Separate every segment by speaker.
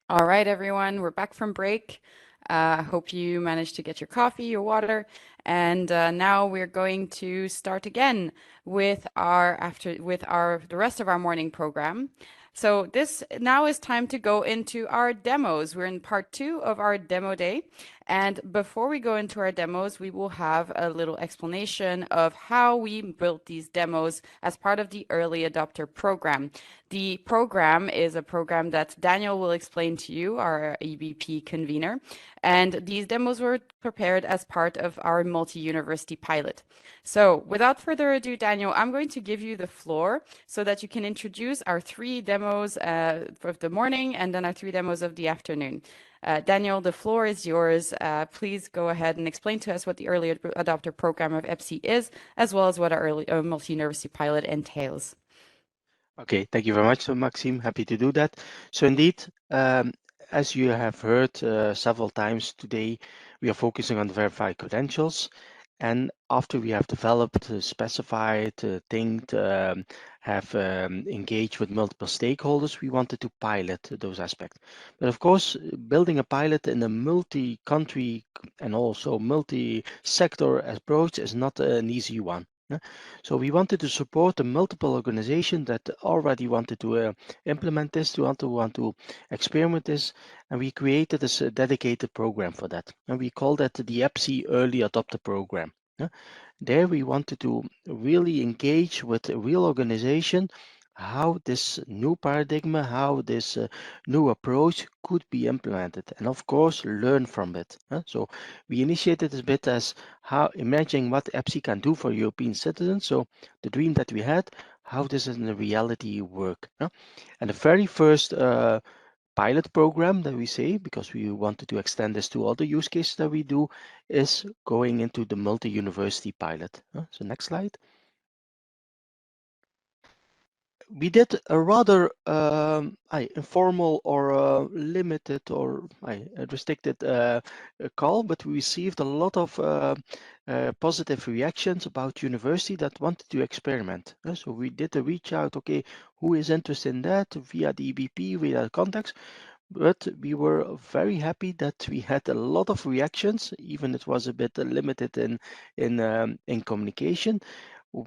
Speaker 1: All right, everyone, we're back from break. Hope you managed to get your coffee, your water, and now we're going to start again with the rest of our morning program. So this now is time to go into our demos. We're in part 2 of our demo day. And before we go into our demos, we will have a little explanation of how we built these demos as part of the early adopter program. The program is a program that Daniel will explain to you, our EBP convener. And these demos were prepared as part of our multi-university pilot. So without further ado, Daniel, I'm going to give you the floor so that you can introduce our 3 demos of the morning and then our 3 demos of the afternoon. Daniel, the floor is yours. Please go ahead and explain to us what the early adopter program of EBSI is, as well as what our early multi-university pilot entails.
Speaker 2: Okay, thank you very much, Maxime. Happy to do that. So indeed, as you have heard several times today, we are focusing on verified credentials. And after we have developed, specified, think, have engaged with multiple stakeholders, we wanted to pilot those aspects. But of course, building a pilot in a multi-country and also multi-sector approach is not an easy one. So we wanted to support the multiple organizations that already wanted to implement this, to want to experiment this, and we created this dedicated program for that. And we call that the EBSI Early Adopter Program. There we wanted to really engage with a real organization, how this new paradigm, how this new approach could be implemented, and of course learn from it. So we initiated this bit as how imagining what EBSI can do for European citizens. So the dream that we had, how this is in the reality work. And the very first pilot program that we say, because we wanted to extend this to other use cases that we do, is going into the multi-university pilot. So next slide. We did a rather informal or limited or restricted call, but we received a lot of positive reactions about university that wanted to experiment. So we did a reach out, okay, who is interested in that via the EBP, via the contacts. But we were very happy that we had a lot of reactions, even it was a bit limited in communication,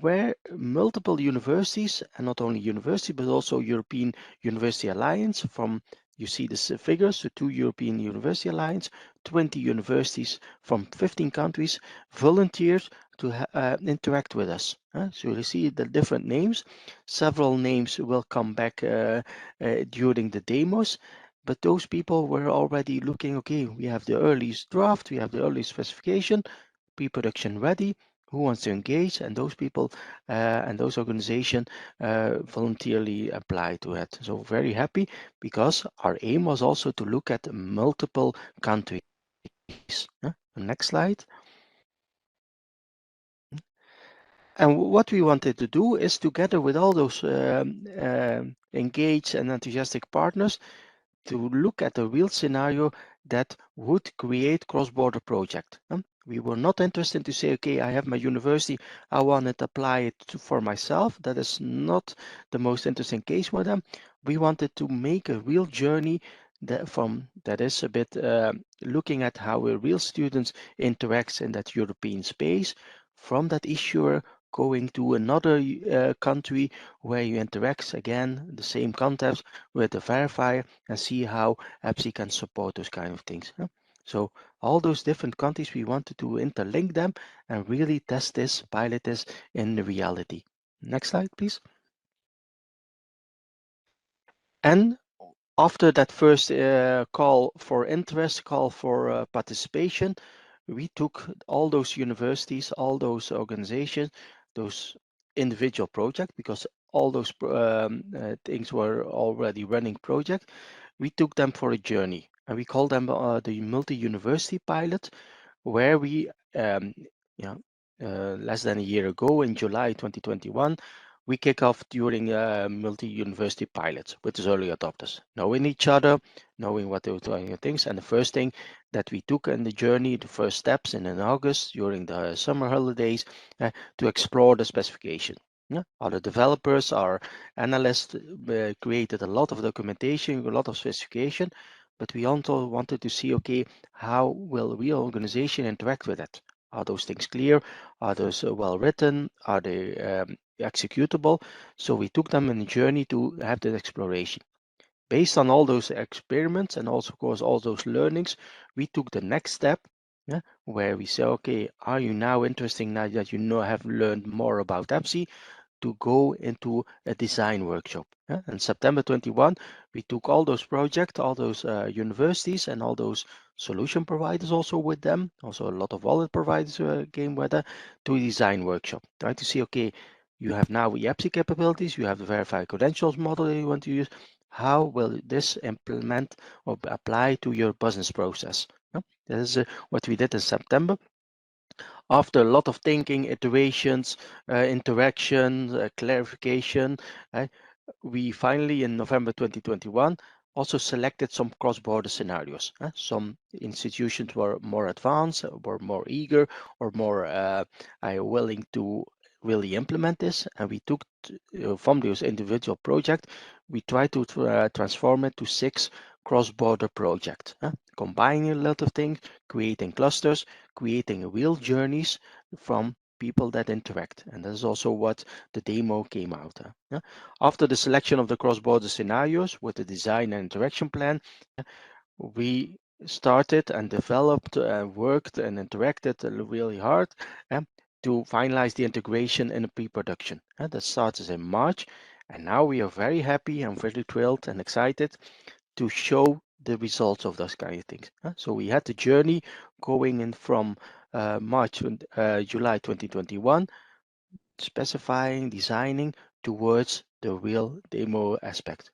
Speaker 2: where multiple universities, and not only university, but also European University Alliance from, you see the figures, so 2 European University Alliance, 20 universities from 15 countries volunteered to interact with us. So you see the different names. Several names will come back during the demos. But those people were already looking, okay, we have the earliest draft, we have the earliest specification, pre-production ready, who wants to engage, and those people and those organizations voluntarily apply to it. So very happy, because our aim was also to look at multiple countries. Next slide. And what we wanted to do is, together with all those engaged and enthusiastic partners, to look at a real scenario that would create cross-border project. We were not interested to say, okay, I have my university, I want to apply it for myself. That is not the most interesting case for them. We wanted to make a real journey that is a bit looking at how a real students interacts in that European space, from that issuer going to another country where you interact again, the same concepts with the verifier, and see how EBSI can support those kind of things. So all those different countries, we wanted to interlink them and really test this, pilot this in the reality. Next slide, please. And after that first call for interest, call for participation, we took all those universities, all those organizations, those individual projects, because all those things were already running projects. We took them for a journey, and we call them the multi-university pilot, where we, less than a year ago in July 2021, we kick off during multi-university pilots with the early adopters, knowing each other, knowing what they were doing things. And the first thing that we took in the journey, the first steps in August during the summer holidays, to explore the specification. Other developers, our analysts created a lot of documentation, a lot of specification, but we also wanted to see, okay, how will real organization interact with it? Are those things clear? Are those well written? Are they executable? So we took them on a journey to have that exploration. Based on all those experiments and also, of course, all those learnings, we took the next step, yeah, where we say, okay, are you now interested now that you know have learned more about EBSI to go into a design workshop? Yeah? In September 21, we took all those projects, all those universities and all those solution providers also with them, also a lot of wallet providers came with us to a design workshop, right? To see, okay, you have now the EBSI capabilities, you have the verified credentials model that you want to use. How will this implement or apply to your business process? Yeah? That is what we did in September. After a lot of thinking, iterations, interaction, clarification, we finally in November 2021 also selected some cross-border scenarios. Some institutions were more advanced, were more eager, or more willing to really implement this, and we took from those individual projects, we tried to transform it to 6 cross-border projects, combining a lot of things, creating clusters, creating real journeys from people that interact, and that is also what the demo came out. After the selection of the cross-border scenarios with the design and interaction plan, we started and developed and worked and interacted really hard to finalize the integration in the pre-production. That started in March, and now we are very happy and very thrilled and excited to show the results of those kind of things. So we had the journey going in from July 2021, specifying, designing towards the real demo aspect.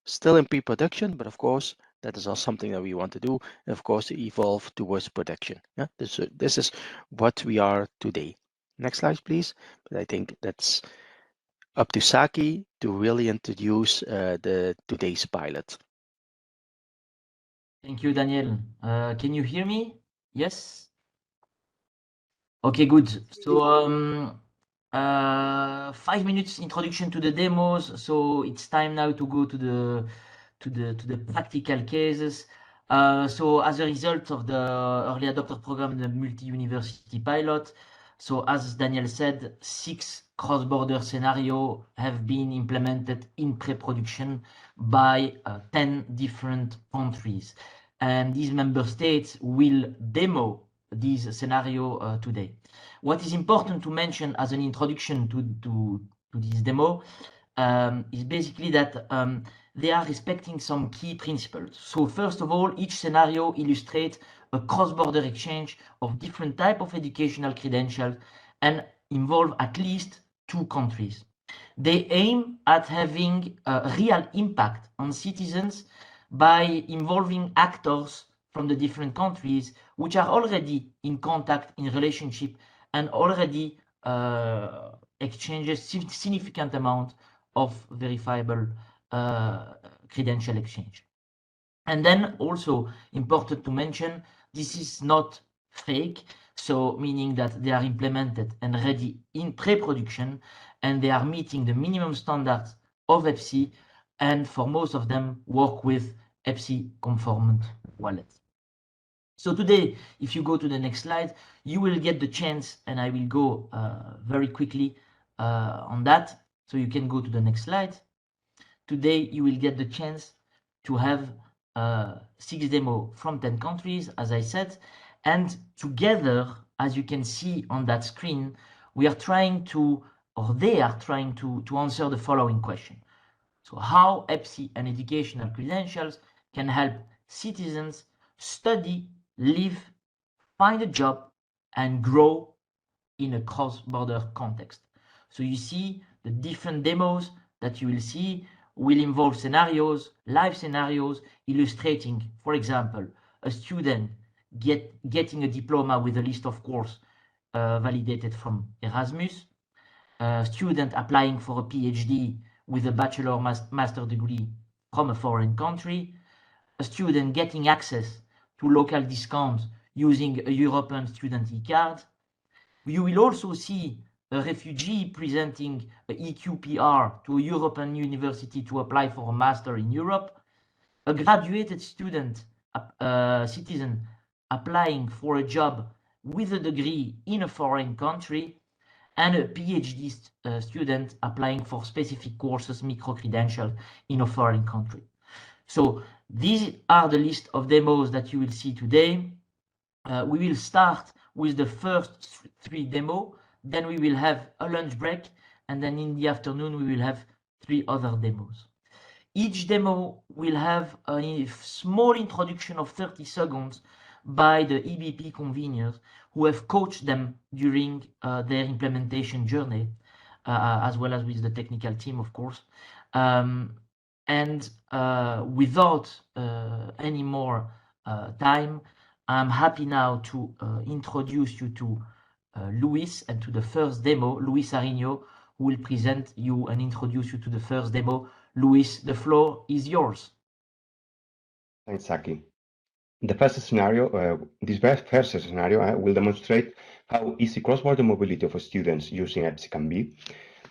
Speaker 2: Still in pre-production, but of course, that is also something that we want to do, and of course, to evolve towards production. Yeah, this is what we are today. Next slide, please. But I think that's up to Saki to really introduce the today's pilot.
Speaker 3: Thank you, Daniel. Can you hear me? Yes? Okay, good. So 5 minutes introduction to the demos. So it's time now to go to the practical cases. So as a result of the early adopter program, the multi-university pilot, so as Daniel said, 6 cross-border scenarios have been implemented in pre-production by 10 different countries. And these member states will demo this scenario today. What is important to mention as an introduction to this demo is basically that they are respecting some key principles. So first of all, each scenario illustrates a cross-border exchange of different type of educational credentials and involve at least 2 countries. They aim at having a real impact on citizens by involving actors from the different countries which are already in contact, in relationship, and already exchanges significant amount of verifiable credential exchange. And then also important to mention, this is not fake, so meaning that they are implemented and ready in pre-production, and they are meeting the minimum standards of EBSI, and for most of them work with EBSI conformant wallets. So today, if you go to the next slide, you will get the chance, and I will go very quickly on that. So you can go to the next slide. Today, you will get the chance to have 6 demos from 10 countries, as I said. And together, as you can see on that screen, we are trying to, or they are trying to answer the following question. So how EBSI and educational credentials can help citizens study, live, find a job, and grow in a cross-border context. So you see the different demos that you will see will involve scenarios, live scenarios, illustrating, for example, a student getting a diploma with a list of courses validated from Erasmus, a student applying for a PhD with a bachelor master degree from a foreign country, a student getting access to local discounts using a European student e-card. You will also see a refugee presenting a EQPR to a European university to apply for a master in Europe. a graduated student, citizen applying for a job with a degree in a foreign country, and a PhD student applying for specific courses, micro-credential in a foreign country. So these are the list of demos that you will see today. We will start with the first 3 demos, then we will have a lunch break, and then in the afternoon we will have 3 other demos. Each demo will have a small introduction of 30 seconds by the EBP conveners who have coached them during their implementation journey, as well as with the technical team, of course. Without any more time, I'm happy now to introduce you to Luis and to the first demo, Luis Arino, who will present you and introduce you to the first demo. Luis, the floor is yours.
Speaker 4: Thanks, Saki. The first scenario, first scenario will demonstrate how easy cross-border mobility of students using EBSI can be.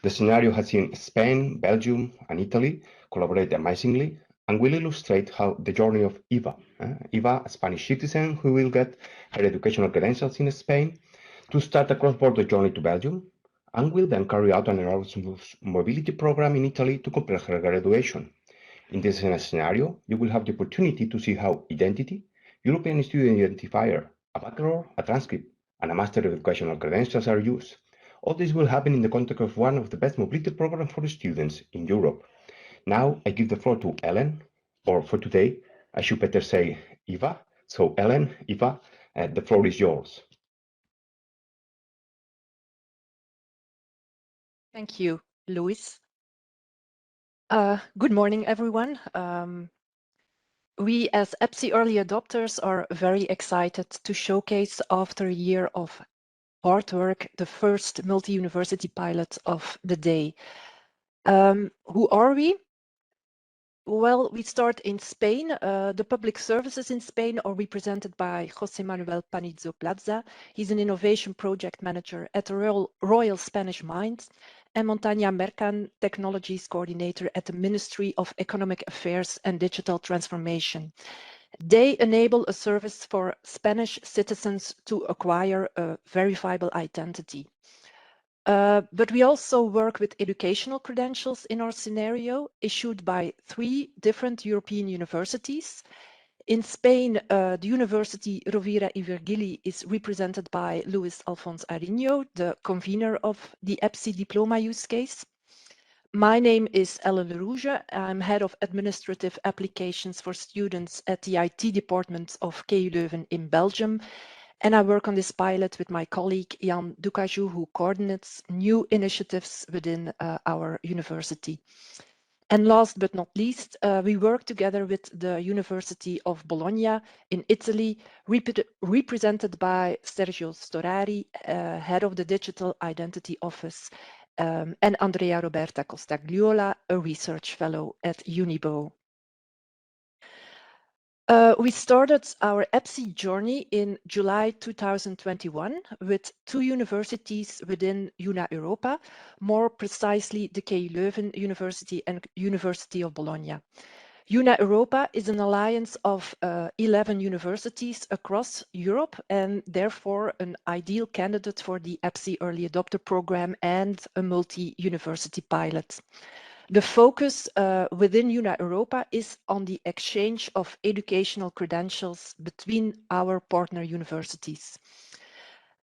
Speaker 4: The scenario has seen Spain, Belgium, and Italy collaborate amazingly, and will illustrate how the journey of Eva, a Spanish citizen who will get her educational credentials in Spain, to start a cross-border journey to Belgium, and will then carry out an Erasmus mobility program in Italy to complete her graduation. In this scenario, you will have the opportunity to see how identity, European Student Identifier, a Bachelor, a transcript, and a Master of Educational Credentials are used. All this will happen in the context of one of the best mobility programs for students in Europe. Now I give the floor to Ellen, or for today, I should better say Eva. So Ellen, Eva, the floor is yours.
Speaker 5: Thank you, Luis. Good morning, everyone. We as EBSI early adopters are very excited to showcase, after a year of hard work, the first multi-university pilot of the day. Who are we? Well, we start in Spain. The public services in Spain are represented by José Manuel Panizo Plaza. He's an innovation project manager at the Royal Spanish Mines, and Montaña Mercan, technologies coordinator at the Ministry of Economic Affairs and Digital Transformation. They enable a service for Spanish citizens to acquire a verifiable identity. But we also work with educational credentials in our scenario, issued by 3 different European universities. In Spain, the University Rovira y Virgili is represented by Luis Alfonso Arino, the convener of the EBSI diploma use case. My name is Ellen Lerouge. I'm head of administrative applications for students at the IT department of KU Leuven in Belgium. And I work on this pilot with my colleague Jan Ducajou, who coordinates new initiatives within our university. And last but not least, we work together with the University of Bologna in Italy, represented by Sergio Storari, head of the Digital Identity Office, and Andrea Roberta Costagliola, a research fellow at Unibo. We started our EBSI journey in July 2021 with 2 universities within Una Europa, more precisely the KU Leuven University and University of Bologna. Una Europa is an alliance of 11 universities across Europe, and therefore an ideal candidate for the EBSI Early Adopter Program and a multi-university pilot. The focus within Una Europa is on the exchange of educational credentials between our partner universities.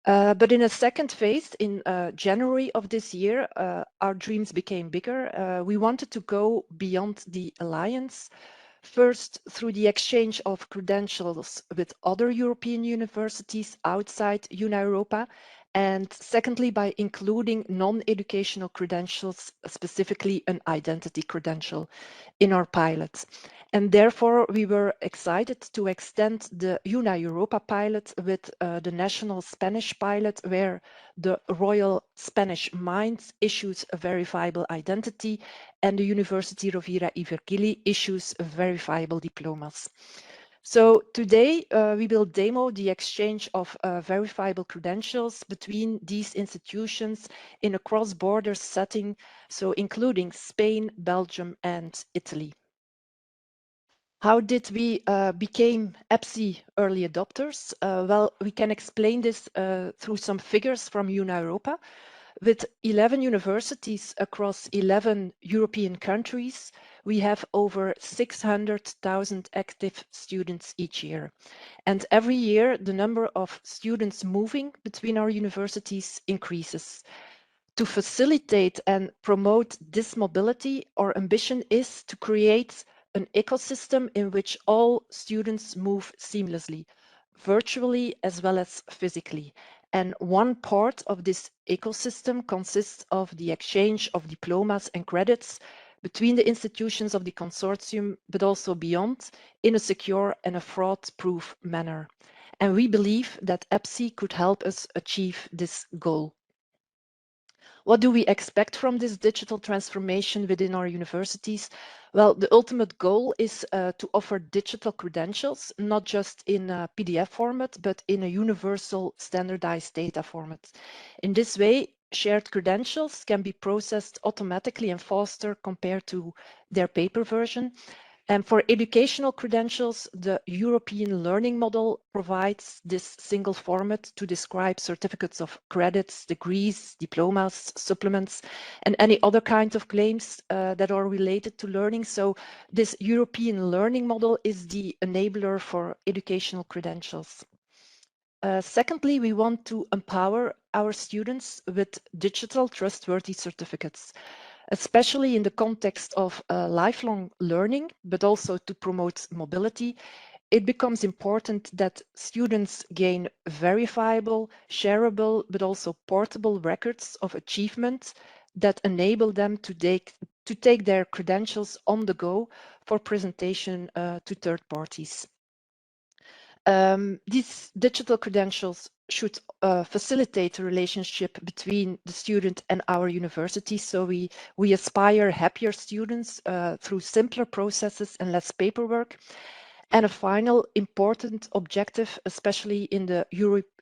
Speaker 5: But in a second phase, in January of this year, our dreams became bigger. We wanted to go beyond the alliance, first through the exchange of credentials with other European universities outside Una Europa, and secondly, by including non-educational credentials, specifically an identity credential, in our pilots. And therefore, we were excited to extend the Una Europa pilot with the national Spanish pilot, where the Royal Spanish Mines issues a verifiable identity and the University Rovira y Virgili issues verifiable diplomas. So today we will demo the exchange of verifiable credentials between these institutions in a cross-border setting, so including Spain, Belgium, and Italy. How did we became EBSI early adopters? Well, we can explain this through some figures from UNA Europa. With 11 universities across 11 European countries, we have over 600,000 active students each year. And every year, the number of students moving between our universities increases. To facilitate and promote this mobility, our ambition is to create an ecosystem in which all students move seamlessly, virtually as well as physically. And one part of this ecosystem consists of the exchange of diplomas and credits between the institutions of the consortium, but also beyond, in a secure and a fraud-proof manner. And we believe that EBSI could help us achieve this goal. What do we expect from this digital transformation within our universities? Well, the ultimate goal is to offer digital credentials, not just in a PDF format, but in a universal standardized data format. In this way, shared credentials can be processed automatically and faster compared to their paper version. And for educational credentials, the European learning model provides this single format to describe certificates of credits, degrees, diplomas, supplements, and any other kind of claims that are related to learning. So this European learning model is the enabler for educational credentials. Secondly, we want to empower our students with digital trustworthy certificates, especially in the context of lifelong learning, but also to promote mobility. It becomes important that students gain verifiable, shareable, but also portable records of achievement that enable them to take their credentials on the go for presentation to third parties. These digital credentials should facilitate a relationship between the student and our university. So we aspire happier students through simpler processes and less paperwork. And a final important objective, especially in the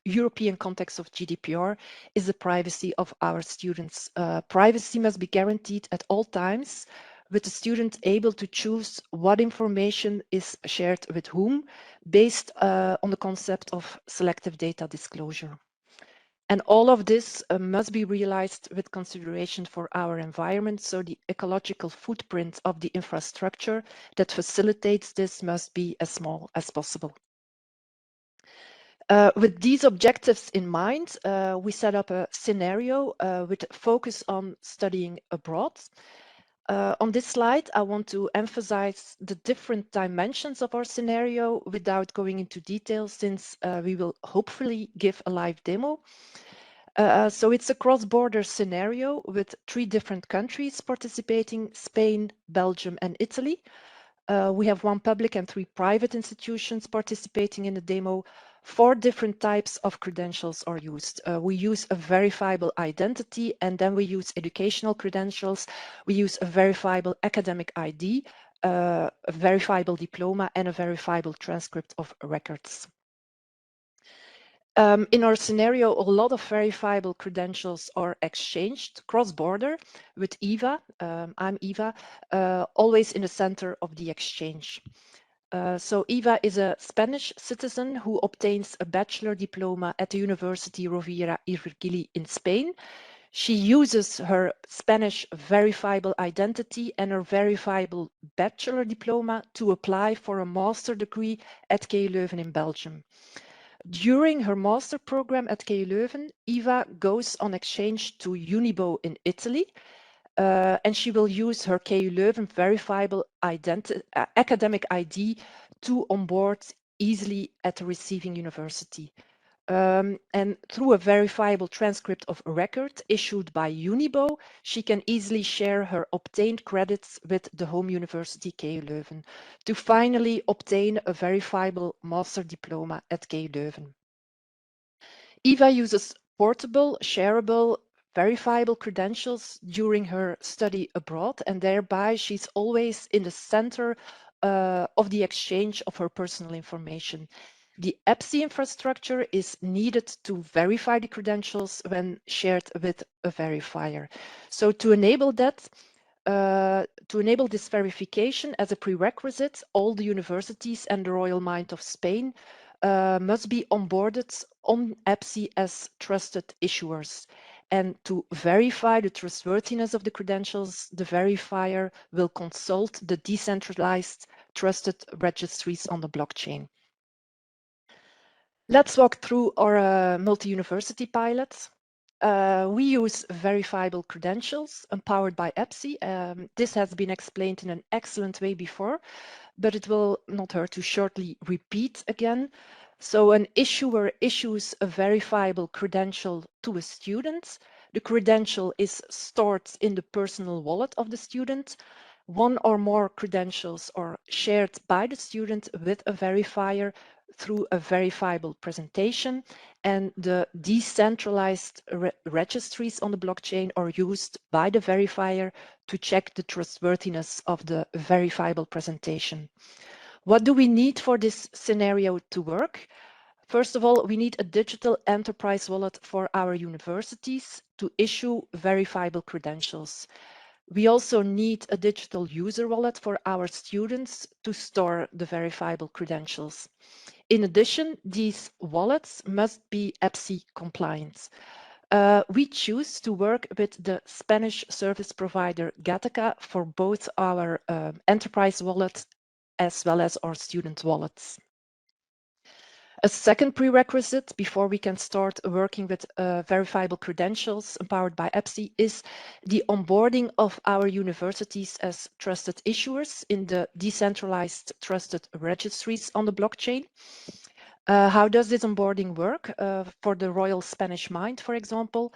Speaker 5: European context of GDPR, is the privacy of our students. Privacy must be guaranteed at all times, with the student able to choose what information is shared with whom, based on the concept of selective data disclosure. And all of this must be realized with consideration for our environment. So the ecological footprint of the infrastructure that facilitates this must be as small as possible. With these objectives in mind, we set up a scenario with focus on studying abroad. On this slide, I want to emphasize the different dimensions of our scenario without going into detail, since we will hopefully give a live demo. So it's a cross-border scenario with 3 different countries participating: Spain, Belgium, and Italy. We have 1 public and 3 private institutions participating in the demo. 4 different types of credentials are used. We use a verifiable identity, and then we use educational credentials. We use a verifiable academic ID, a verifiable diploma, and a verifiable transcript of records. In our scenario, a lot of verifiable credentials are exchanged cross-border with Eva. I'm Eva, always in the center of the exchange. So Eva is a Spanish citizen who obtains a bachelor diploma at the University Rovira i Virgili in Spain. She uses her Spanish verifiable identity and her verifiable bachelor diploma to apply for a master degree at KU Leuven in Belgium. During her master program at KU Leuven, Eva goes on exchange to Unibo in Italy, and she will use her KU Leuven verifiable academic ID to onboard easily at the receiving university. And through a verifiable transcript of a record issued by Unibo, she can easily share her obtained credits with the home university KU Leuven to finally obtain a verifiable master diploma at KU Leuven. Eva uses portable, shareable, verifiable credentials during her study abroad, and thereby she's always in the center of the exchange of her personal information. The EBSI infrastructure is needed to verify the credentials when shared with a verifier. So to enable that, to enable this verification as a prerequisite, all the universities and the Royal Mint of Spain must be onboarded on EBSI as trusted issuers. And to verify the trustworthiness of the credentials, the verifier will consult the decentralized trusted registries on the blockchain. Let's walk through our multi-university pilot. We use verifiable credentials empowered by EBSI. This has been explained in an excellent way before, but it will not hurt to shortly repeat again. So an issuer issues a verifiable credential to a student. The credential is stored in the personal wallet of the student. One or more credentials are shared by the student with a verifier through a verifiable presentation, and the decentralized registries on the blockchain are used by the verifier to check the trustworthiness of the verifiable presentation. What do we need for this scenario to work? First of all, we need a digital enterprise wallet for our universities to issue verifiable credentials. We also need a digital user wallet for our students to store the verifiable credentials. In addition, these wallets must be EBSI compliant. We choose to work with the Spanish service provider Gattaca for both our enterprise wallets as well as our student wallets. A second prerequisite before we can start working with verifiable credentials empowered by EBSI is the onboarding of our universities as trusted issuers in the decentralized trusted registries on the blockchain. How does this onboarding work? For the Royal Spanish Mint, for example,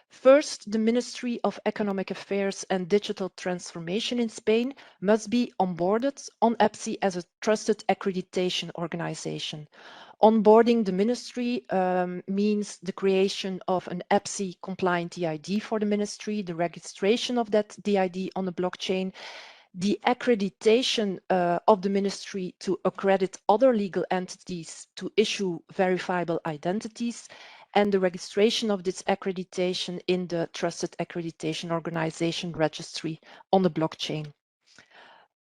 Speaker 5: first, the Ministry of Economic Affairs and Digital Transformation in Spain must be onboarded on EBSI as a trusted accreditation organization. Onboarding the ministry means the creation of an EBSI compliant DID for the ministry, the registration of that DID on the blockchain, the accreditation of the ministry to accredit other legal entities to issue verifiable identities, and the registration of this accreditation in the Trusted Accreditation Organization registry on the blockchain.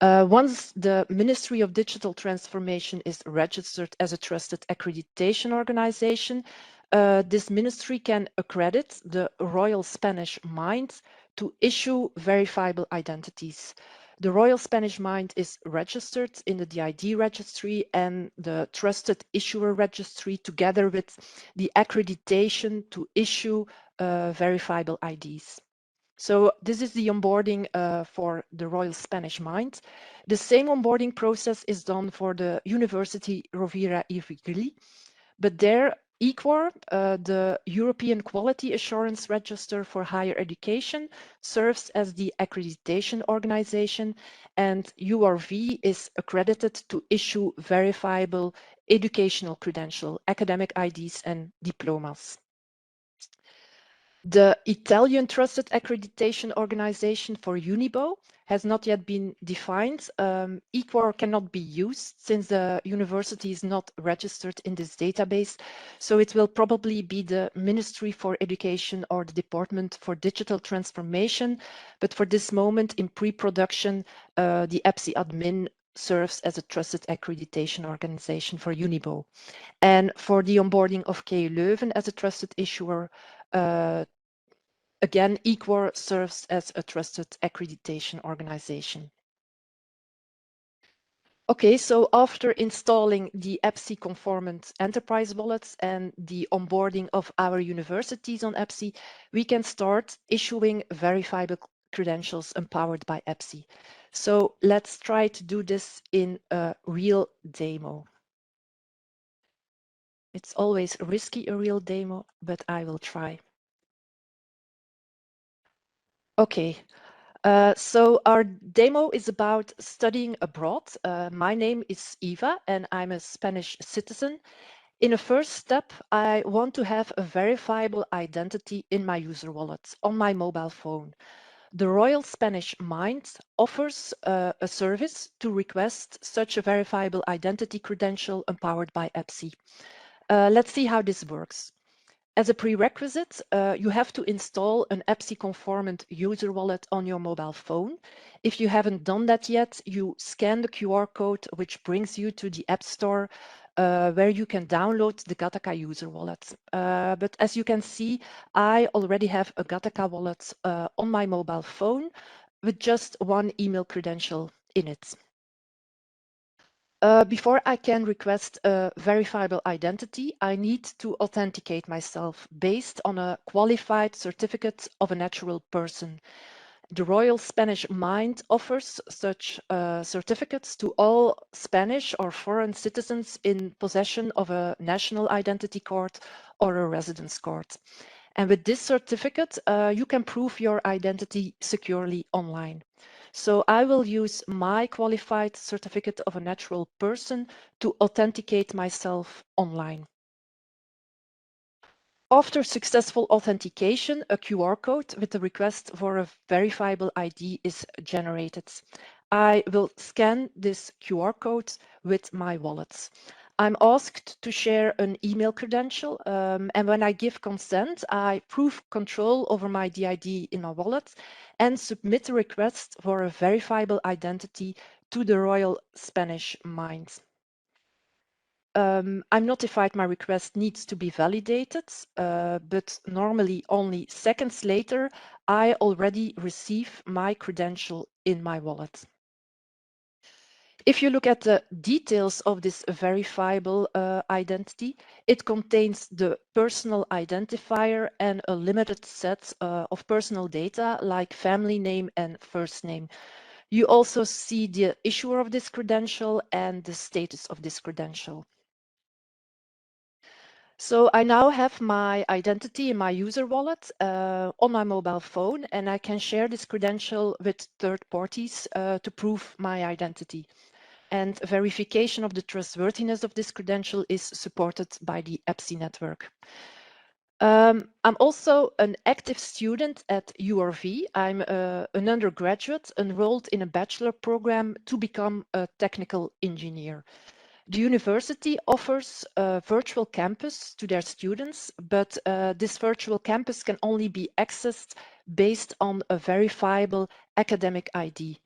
Speaker 5: Once the Ministry of Digital Transformation is registered as a trusted accreditation organization, this ministry can accredit the Royal Spanish Mint to issue verifiable identities. The Royal Spanish Mint is registered in the DID registry and the Trusted Issuer Registry together with the accreditation to issue verifiable IDs. So this is the onboarding for the Royal Spanish Mint. The same onboarding process is done for the University Rovira i Virgili, but there EQUAR, the European Quality Assurance Register for Higher Education, serves as the accreditation organization, and URV is accredited to issue verifiable educational credential, academic IDs and diplomas. The Italian Trusted Accreditation Organization for Unibo has not yet been defined. EQUAR cannot be used since the university is not registered in this database, so it will probably be the Ministry for Education or the Department for Digital Transformation, but for this moment in pre-production, the EBSI admin serves as a trusted accreditation organization for Unibo. And for the onboarding of KU Leuven as a trusted issuer, again, EQUAR serves as a trusted accreditation organization. Okay, so after installing the EBSI conformant enterprise wallets and the onboarding of our universities on EBSI, we can start issuing verifiable credentials empowered by EBSI. So let's try to do this in a real demo. It's always risky, a real demo, but I will try. Okay, so our demo is about studying abroad. My name is Eva and I'm a Spanish citizen. In a first step, I want to have a verifiable identity in my user wallet on my mobile phone. The Royal Spanish Mint offers a service to request such a verifiable identity credential empowered by EBSI. Let's see how this works. As a prerequisite, you have to install an EBSI-conformant user wallet on your mobile phone. If you haven't done that yet, you scan the QR code, which brings you to the App Store, where you can download the Gattaca user wallet. But as you can see, I already have a Gattaca wallet on my mobile phone with just one email credential in it. Before I can request a verifiable identity, I need to authenticate myself based on a qualified certificate of a natural person. The Royal Spanish Mint offers such certificates to all Spanish or foreign citizens in possession of a national identity card or a residence card. And with this certificate, you can prove your identity securely online. So I will use my qualified certificate of a natural person to authenticate myself online. After successful authentication, a QR code with a request for a verifiable ID is generated. I will scan this QR code with my wallet. I'm asked to share an email credential, and when I give consent, I prove control over my DID in my wallet and submit a request for a verifiable identity to the Royal Spanish Mint. I'm notified my request needs to be validated, but normally only seconds later, I already receive my credential in my wallet. If you look at the details of this verifiable identity, it contains the personal identifier and a limited set of personal data like family name and first name. You also see the issuer of this credential and the status of this credential. So I now have my identity in my user wallet on my mobile phone, and I can share this credential with third parties to prove my identity. And verification of the trustworthiness of this credential is supported by the EBSI network. I'm also an active student at URV. I'm an undergraduate enrolled in a bachelor program to become a technical engineer. The university offers a virtual campus to their students, but this virtual campus can only be accessed based on a verifiable academic ID.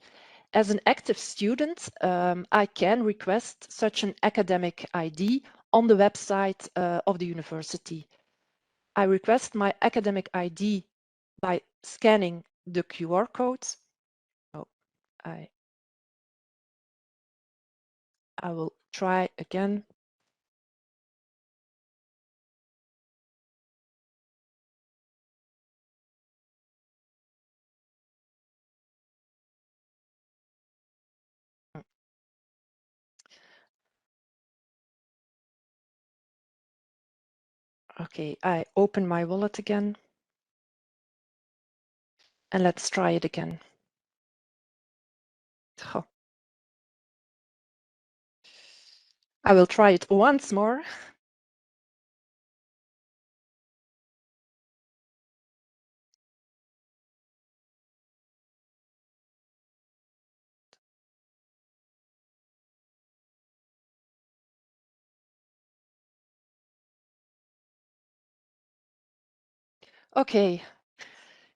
Speaker 5: As an active student, I can request such an academic ID on the website of the university. I request my academic ID by scanning the QR code. Oh, I will try again. Okay, I open my wallet again. And let's try it again. Oh. I will try it once more. Okay.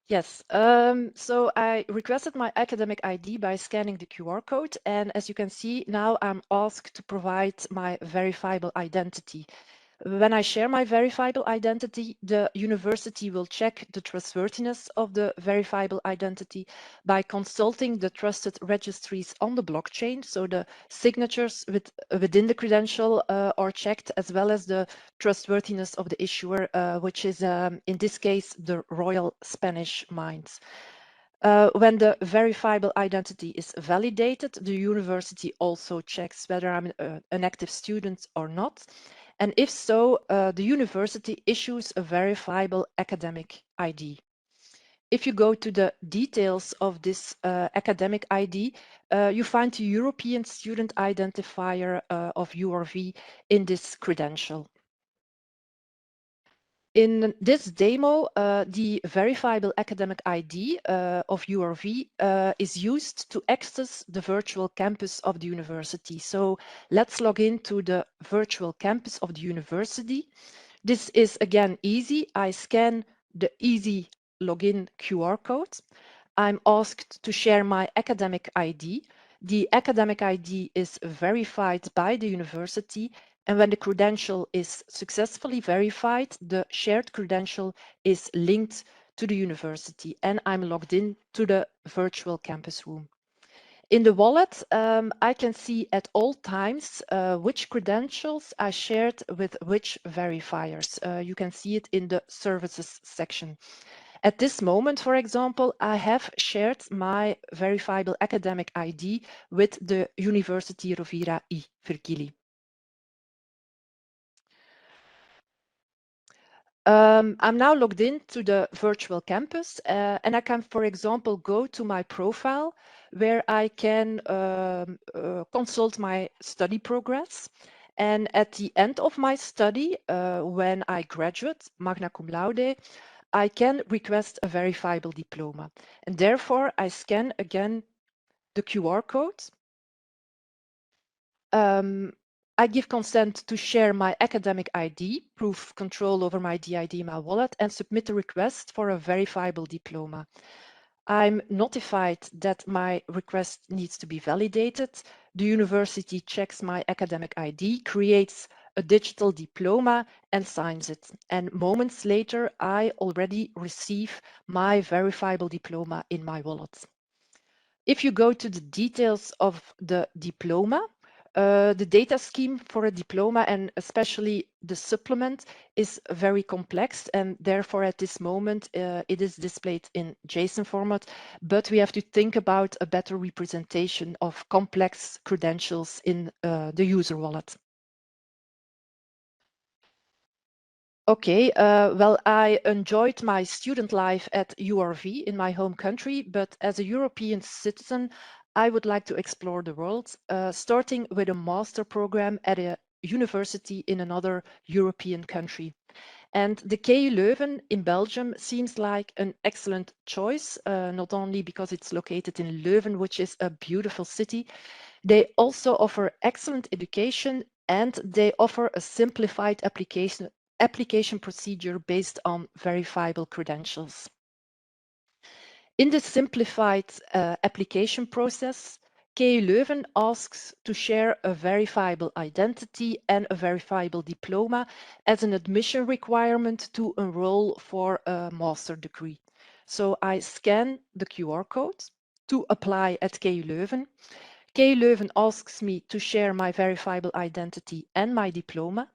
Speaker 5: Yes, so I requested my academic ID by scanning the QR code, and as you can see, now I'm asked to provide my verifiable identity. When I share my verifiable identity, the university will check the trustworthiness of the verifiable identity by consulting the trusted registries on the blockchain. So the signatures within the credential are checked, as well as the trustworthiness of the issuer, which is in this case the Royal Spanish Mint. When the verifiable identity is validated, the university also checks whether I'm an active student or not. And if so, the university issues a verifiable academic ID. If you go to the details of this academic ID, you find the European Student Identifier of URV in this credential. In this demo, the verifiable academic ID of URV is used to access the virtual campus of the university. So let's log into the virtual campus of the university. This is again easy. I scan the easy login QR code. I'm asked to share my academic ID. The academic ID is verified by the university, and when the credential is successfully verified, the shared credential is linked to the university, and I'm logged in to the virtual campus room. In the wallet, I can see at all times which credentials I shared with which verifiers. You can see it in the services section. At this moment, for example, I have shared my verifiable academic ID with the University Rovira I Virgili. I'm now logged in to the virtual campus and I can, for example, go to my profile where I can consult my study progress. And at the end of my study, when I graduate, magna cum laude, I can request a verifiable diploma. And therefore, I scan again the QR code. I give consent to share my academic ID, prove control over my DID in my wallet, and submit a request for a verifiable diploma. I'm notified that my request needs to be validated. The university checks my academic ID, creates a digital diploma, and signs it. And moments later, I already receive my verifiable diploma in my wallet. If you go to the details of the diploma, the data scheme for a diploma and especially the supplement is very complex, and therefore at this moment it is displayed in JSON format, but we have to think about a better representation of complex credentials in the user wallet. Okay, well, I enjoyed my student life at URV in my home country, but as a European citizen, I would like to explore the world, starting with a master program at a university in another European country. And the KU Leuven in Belgium seems like an excellent choice, not only because it's located in Leuven, which is a beautiful city. They also offer excellent education and they offer a simplified application procedure based on verifiable credentials. In the simplified application process, KU Leuven asks to share a verifiable identity and a verifiable diploma as an admission requirement to enroll for a master degree. So I scan the QR code to apply at KU Leuven. KU Leuven asks me to share my verifiable identity and my diploma.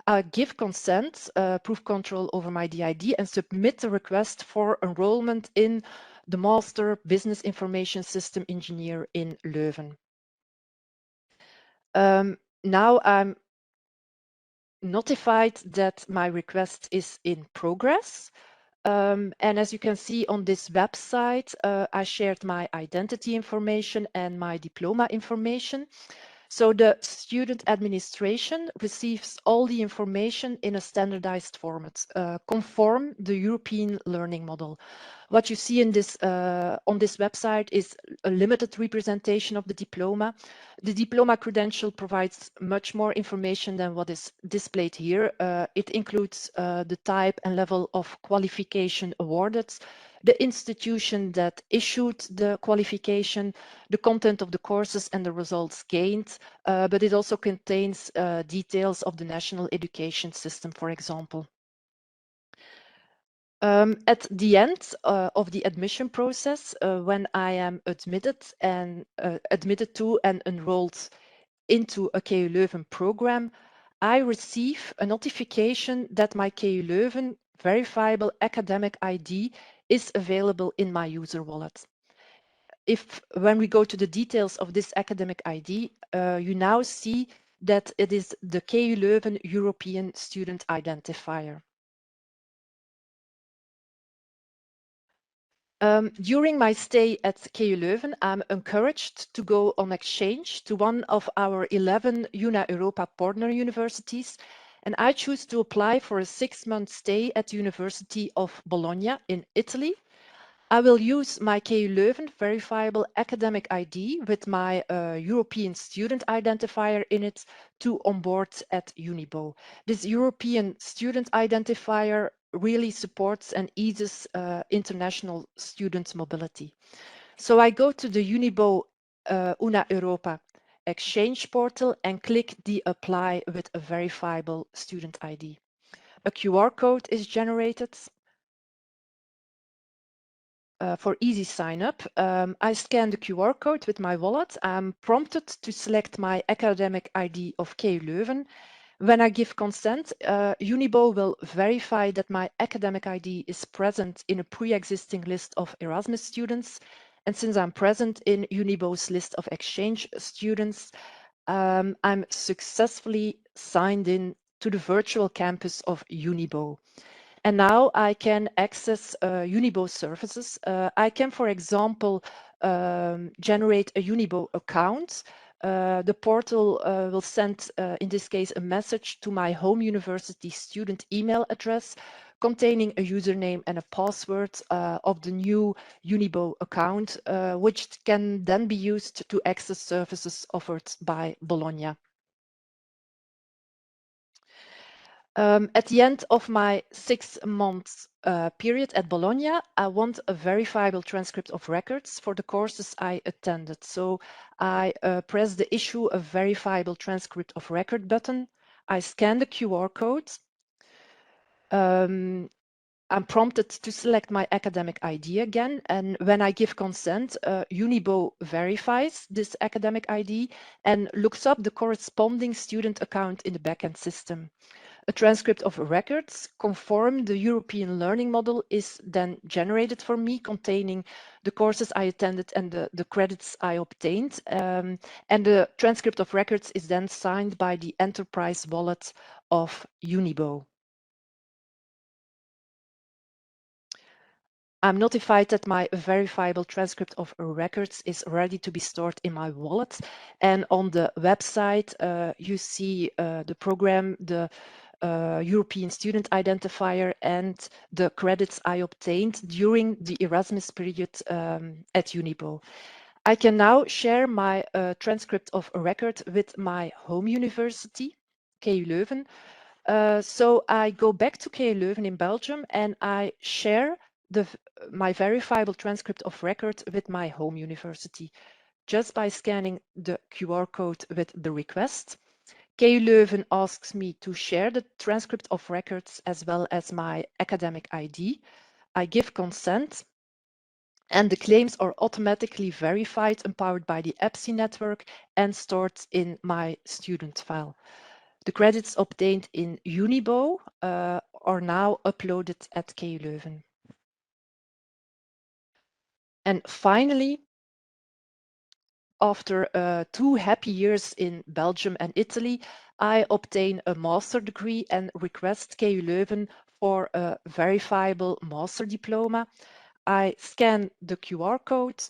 Speaker 5: I give consent, proof control over my DID, and submit the request for enrollment in the Master Business Information System Engineer in Leuven. Now I'm notified that my request is in progress. And as you can see on this website, I shared my identity information and my diploma information. So the student administration receives all the information in a standardized format, conform the European learning model. What you see in this on this website is a limited representation of the diploma. The diploma credential provides much more information than what is displayed here. It includes the type and level of qualification awarded, the institution that issued the qualification, the content of the courses and the results gained, but it also contains details of the national education system, for example. At the end of the admission process, when I am admitted to and enrolled into a KU Leuven program, I receive a notification that my KU Leuven verifiable academic ID is available in my user wallet. When we go to the details of this academic ID, you now see that it is the KU Leuven European Student Identifier. During my stay at KU Leuven, I'm encouraged to go on exchange to one of our 11 Una Europa partner universities, and I choose to apply for a 6-month stay at the University of Bologna in Italy. I will use my KU Leuven verifiable academic ID with my European student identifier in it to onboard at Unibo. This European student identifier really supports and eases international student mobility. So I go to the Unibo Una Europa Exchange portal and click the apply with a verifiable student ID. A QR code is generated for easy sign up. I scan the QR code with my wallet. I'm prompted to select my academic ID of KU Leuven. When I give consent, Unibo will verify that my academic ID is present in a pre-existing list of Erasmus students. And since I'm present in Unibo's list of exchange students, I'm successfully signed in to the virtual campus of Unibo. And now I can access Unibo services. I can, for example, generate a Unibo account. The portal will send, in this case, a message to my home university student email address containing a username and a password of the new Unibo account, which can then be used to access services offered by Bologna. At the end of my 6 months period at Bologna, I want a verifiable transcript of records for the courses I attended. So I press the issue a verifiable transcript of record button. I scan the QR code. I'm prompted to select my academic ID again. And when I give consent, Unibo verifies this academic ID and looks up the corresponding student account in the backend system. A transcript of records conform the European learning model is then generated for me, containing the courses I attended and the credits I obtained. And the transcript of records is then signed by the enterprise wallet of Unibo. I'm notified that my verifiable transcript of records is ready to be stored in my wallet. And on the website, you see the program, the European student identifier, and the credits I obtained during the Erasmus period at Unibo. I can now share my transcript of a record with my home university, KU Leuven. So I go back to KU Leuven in Belgium and I share my verifiable transcript of record with my home university just by scanning the QR code with the request. KU Leuven asks me to share the transcript of records as well as my academic ID. I give consent and the claims are automatically verified and powered by the EBSI network and stored in my student file. The credits obtained in Unibo are now uploaded at KU Leuven. And finally, after 2 happy years in Belgium and Italy, I obtain a master degree and request KU Leuven for a verifiable master diploma. I scan the QR code,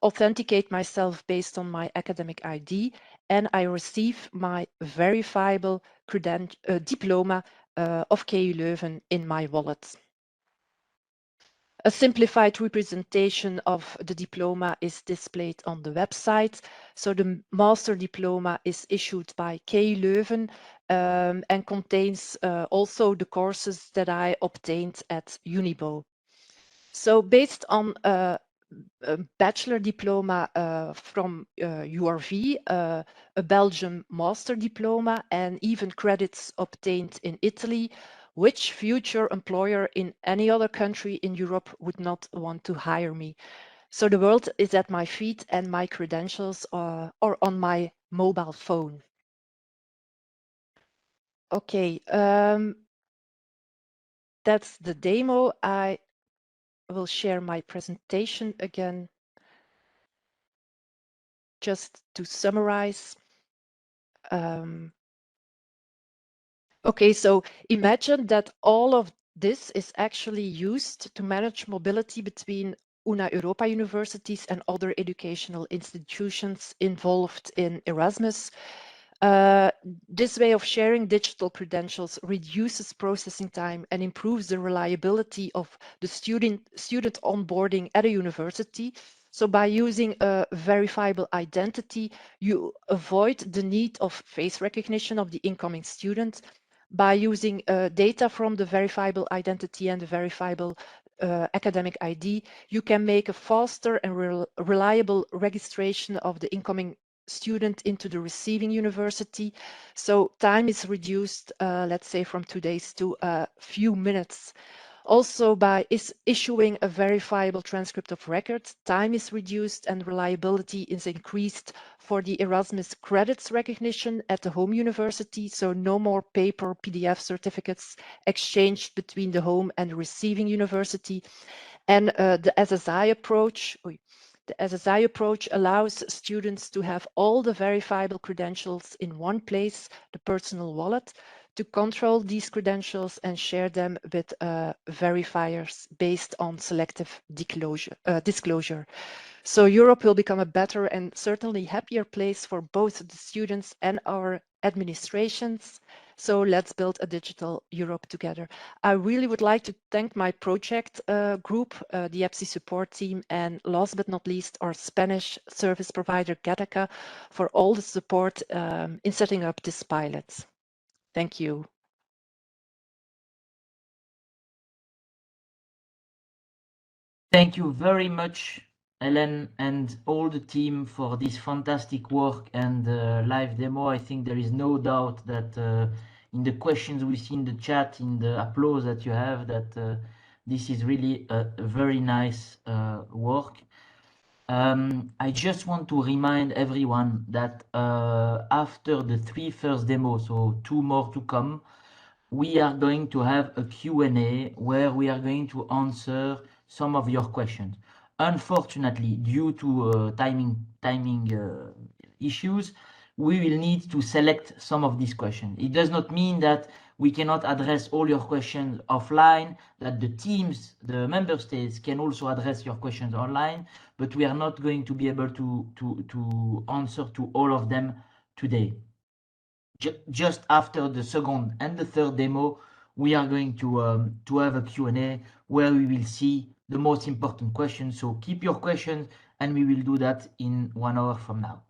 Speaker 5: authenticate myself based on my academic ID, and I receive my verifiable diploma of KU Leuven in my wallet. A simplified representation of the diploma is displayed on the website. So the master diploma is issued by KU Leuven and contains also the courses that I obtained at Unibo. So based on a bachelor diploma from URV, a Belgian master diploma, and even credits obtained in Italy, which future employer in any other country in Europe would not want to hire me? So the world is at my feet and my credentials are on my mobile phone. Okay, that's the demo. I will share my presentation again. Just to summarize. Okay, so imagine that all of this is actually used to manage mobility between Una Europa universities and other educational institutions involved in Erasmus. This way of sharing digital credentials reduces processing time and improves the reliability of the student onboarding at a university. So by using a verifiable identity, you avoid the need of face recognition of the incoming student. By using data from the verifiable identity and the verifiable academic ID, you can make a faster and reliable registration of the incoming student into the receiving university. So time is reduced, let's say from 2 days to a few minutes. Also, by issuing a verifiable transcript of records, time is reduced and reliability is increased for the Erasmus credits recognition at the home university. So no more paper PDF certificates exchanged between the home and the receiving university. And the SSI approach allows students to have all the verifiable credentials in one place, the personal wallet, to control these credentials and share them with verifiers based on selective disclosure. So Europe will become a better and certainly happier place for both the students and our administrations. So let's build a digital Europe together. I really would like to thank my project group, the EBSI support team, and last but not least, our Spanish service provider, Gattaca, for all the support in setting up this pilot. Thank you.
Speaker 3: Thank you very much, Helen, and all the team for this fantastic work and live demo. I think there is no doubt that in the questions we see in the chat, in the applause that you have, that this is really a very nice work. I just want to remind everyone that after the 3 first demos, so 2 more to come, we are going to have a Q&A where we are going to answer some of your questions. Unfortunately, due to timing issues, we will need to select some of these questions. It does not mean that we cannot address all your questions offline, that the teams, the member states can also address your questions online, but we are not going to be able to answer to all of them today. Just after the second and the third demo, we are going to have a Q&A where we will see the most important questions. So keep your questions and we will do that in 1 hour from now.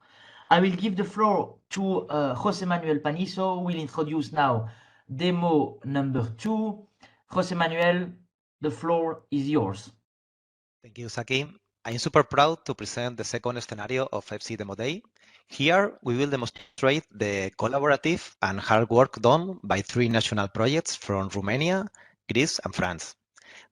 Speaker 3: I will give the floor to José Manuel Panizo, who will introduce now demo number 2. José Manuel, the floor is yours.
Speaker 6: Thank you, Saki. I'm super proud to present the second scenario of EBSI Demo Day. Here, we will demonstrate the collaborative and hard work done by 3 national projects from Romania, Greece, and France.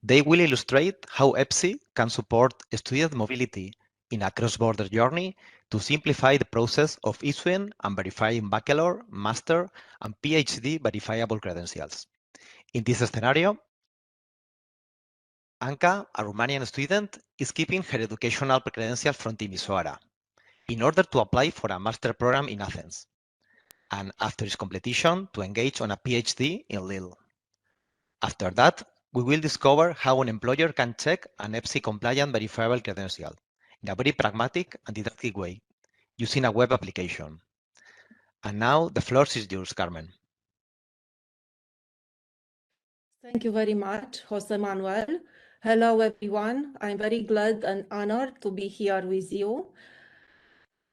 Speaker 6: They will illustrate how EBSI can support student mobility in a cross-border journey to simplify the process of issuing and verifying Bachelor, Master, and PhD verifiable credentials. In this scenario, Anca, a Romanian student, is keeping her educational credentials from Timisoara in order to apply for a master program in Athens, and after its completion, to engage on a PhD in Lille. After that, we will discover how an employer can check an EBSI-compliant verifiable credential in a very pragmatic and didactic way, using a web application. And now the floor is yours, Carmen.
Speaker 7: Thank you very much, José Manuel. Hello, everyone. I'm very glad and honored to be here with you,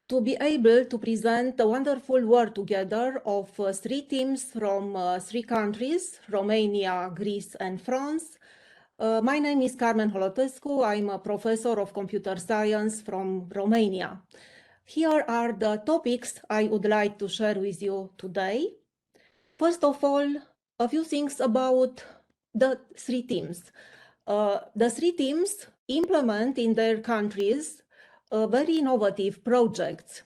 Speaker 7: to be able to present the wonderful work together of 3 teams from 3 countries, Romania, Greece, and France. My name is Carmen Holotescu. I'm a professor of computer science from Romania. Here are the topics I would like to share with you today. First of all, a few things about the 3 teams. The 3 teams implement in their countries very innovative projects.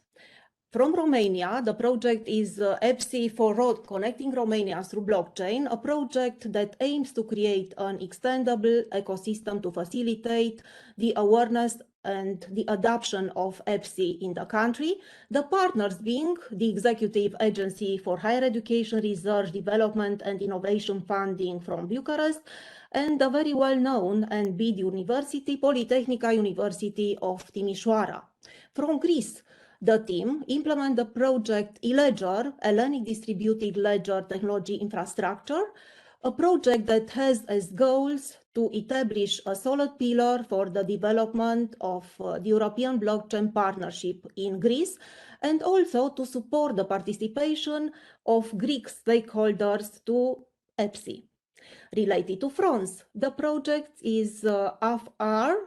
Speaker 7: From Romania, the project is EBSI for Road Connecting Romania through Blockchain, a project that aims to create an extendable ecosystem to facilitate the awareness and the adoption of EBSI in the country, the partners being the Executive Agency for Higher Education Research, Development and Innovation Funding from Bucharest, and the very well-known and big university, Polytechnica University of Timișoara. From Greece, The team implement the project eLedger, Hellenic Distributed Ledger Technology Infrastructure, a project that has as goals to establish a solid pillar for the development of the European blockchain partnership in Greece, and also to support the participation of Greek stakeholders to EBSI. Related to France, the project is FR.EBSI,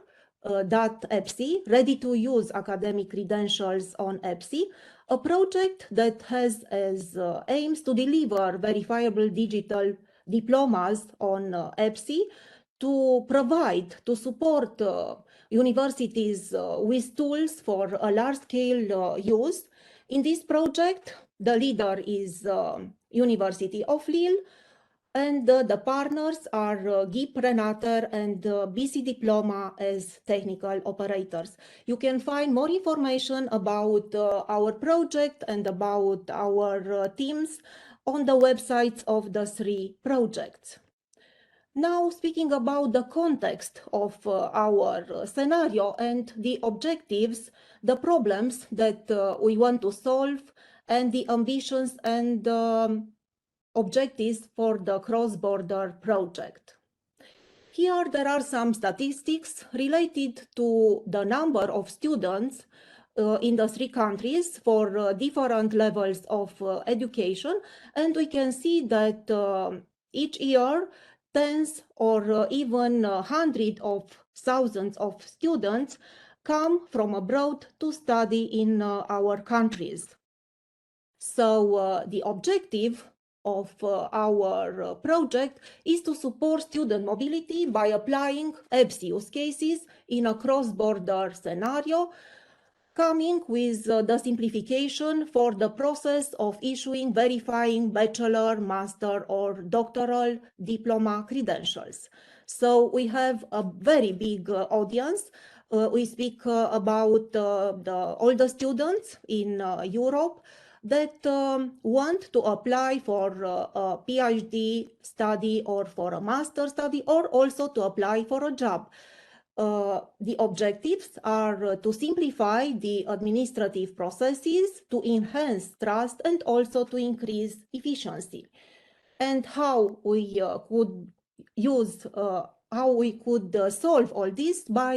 Speaker 7: ready to use academic credentials on EBSI, a project that has as aims to deliver verifiable digital diplomas on EBSI, to provide, to support universities with tools for a large-scale use. In this project, the leader is University of Lille, and the partners are GIP Renater and BC Diploma as technical operators. You can find more information about our project and about our teams on the websites of the three projects. Now, speaking about the context of our scenario and the objectives, the problems that we want to solve, and the ambitions and objectives for the cross-border project. Here there are some statistics related to the number of students in the three countries for different levels of education, and we can see that each year tens or even hundreds of thousands of students come from abroad to study in our countries. So the objective of our project is to support student mobility by applying EBSI use cases in a cross-border scenario, coming with the simplification for the process of issuing, verifying bachelor, master, or doctoral diploma credentials. So we have a very big audience. We speak about all the students in Europe that want to apply for a PhD study or for a master study, or also to apply for a job. The objectives are to simplify the administrative processes, to enhance trust, and also to increase efficiency. And how we could use, how we could solve all this by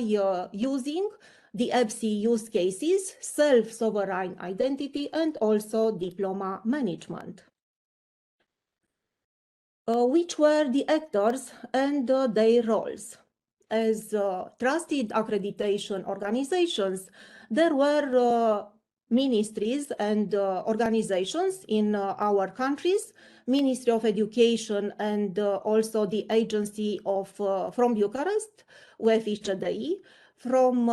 Speaker 7: using the EBSI use cases, self-sovereign identity, and also diploma management. Which were the actors and their roles? As trusted accreditation organizations, there were ministries and organizations in our countries, Ministry of Education and also the agency of from Bucharest, UEFI-CDI. From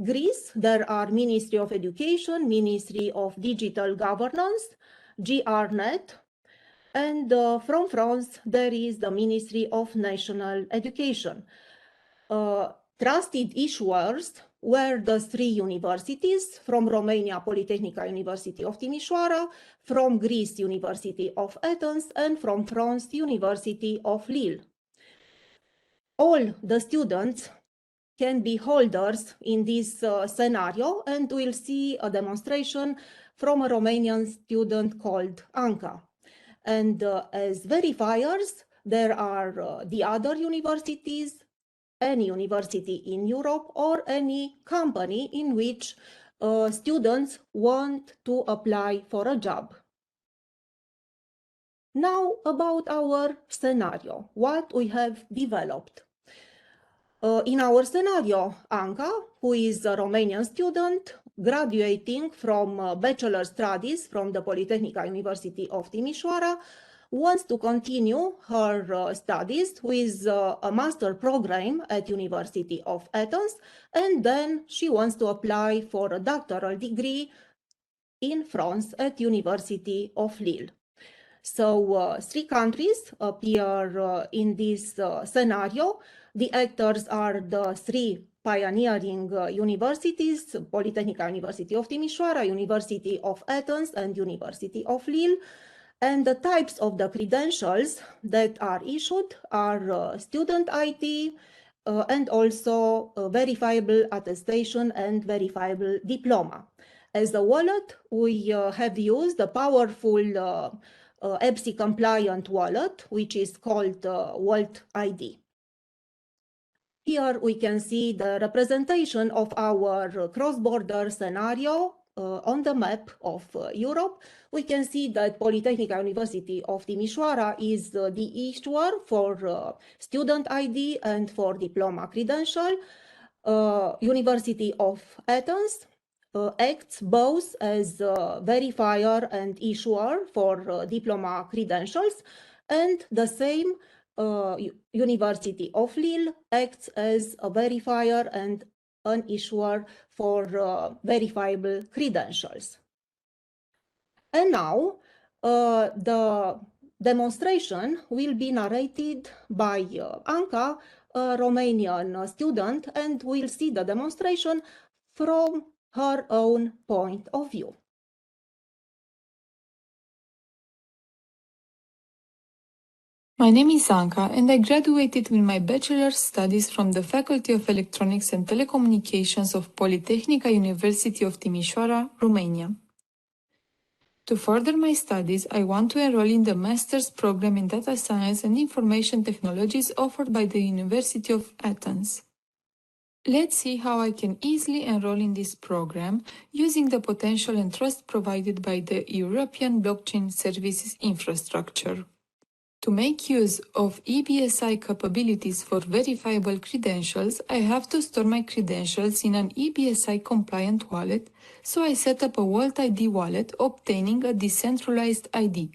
Speaker 7: Greece, there are Ministry of Education, Ministry of Digital Governance, GRNet, and from France, there is the Ministry of National Education. Trusted issuers were the three universities: from Romania, Polytechnica University of Timișoara, from Greece, University of Athens, and from France, University of Lille. All the students can be holders in this scenario, and we'll see a demonstration from a Romanian student called Anca. And as verifiers, there are the other universities, any university in Europe, or any company in which students want to apply for a job. Now about our scenario, what we have developed. In our scenario, Anca, who is a Romanian student graduating from bachelor studies from the Polytechnica University of Timișoara, wants to continue her studies with a master program at University of Athens, and then she wants to apply for a doctoral degree in France at University of Lille. So three countries appear in this scenario. The actors are the three pioneering universities: Polytechnica University of Timișoara, University of Athens, and University of Lille. And the types of the credentials that are issued are student ID and also verifiable attestation and verifiable diploma. As a wallet, we have used a powerful EBSI compliant wallet, which is called Vault ID. Here we can see the representation of our cross-border scenario on the map of Europe. We can see that Polytechnic University of Timișoara is the issuer for student ID and for diploma credential. University of Athens acts both as verifier and issuer for diploma credentials, and the same University of Lille acts as a verifier and an issuer for verifiable credentials. And now the demonstration will be narrated by Anca, a Romanian student, and we'll see the demonstration from her own point of view.
Speaker 8: My name is Anca, and I graduated with my bachelor's studies from the Faculty of Electronics and Telecommunications of Polytechnica University of Timișoara, Romania. To further my studies, I want to enroll in the master's program in data science and information technologies offered by the University of Athens. Let's see how I can easily enroll in this program using the potential and trust provided by the European Blockchain Services infrastructure. To make use of EBSI capabilities for verifiable credentials, I have to store my credentials in an EBSI compliant wallet, so I set up a Vault ID wallet obtaining a decentralized ID,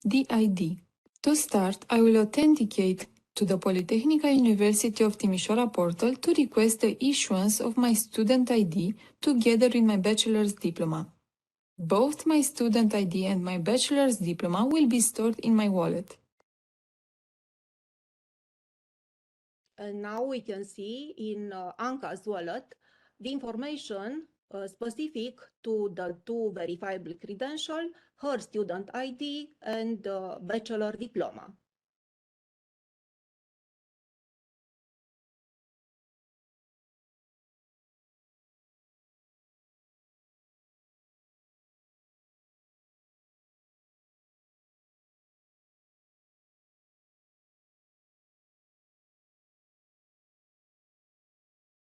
Speaker 8: DID. To start, I will authenticate to the Polytechnica University of Timișoara portal to request the issuance of my student ID together with my bachelor's diploma. Both my student ID and my bachelor's diploma will be stored in my wallet.
Speaker 7: And now we can see in Anca's wallet the information specific to the two verifiable credentials, her student ID and bachelor diploma.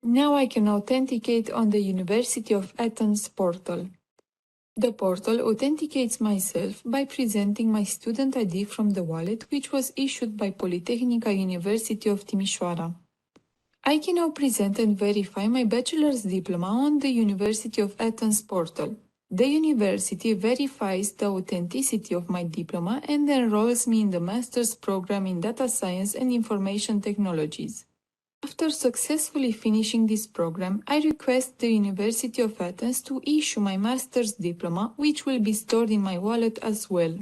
Speaker 8: Now I can authenticate on the University of Athens portal. The portal authenticates myself by presenting my student ID from the wallet, which was issued by Polytechnica University of Timișoara. I can now present and verify my bachelor's diploma on the University of Athens portal. The university verifies the authenticity of my diploma and enrolls me in the master's program in data science and information technologies. After successfully finishing this program, I request the University of Athens to issue my master's diploma, which will be stored in my wallet as well.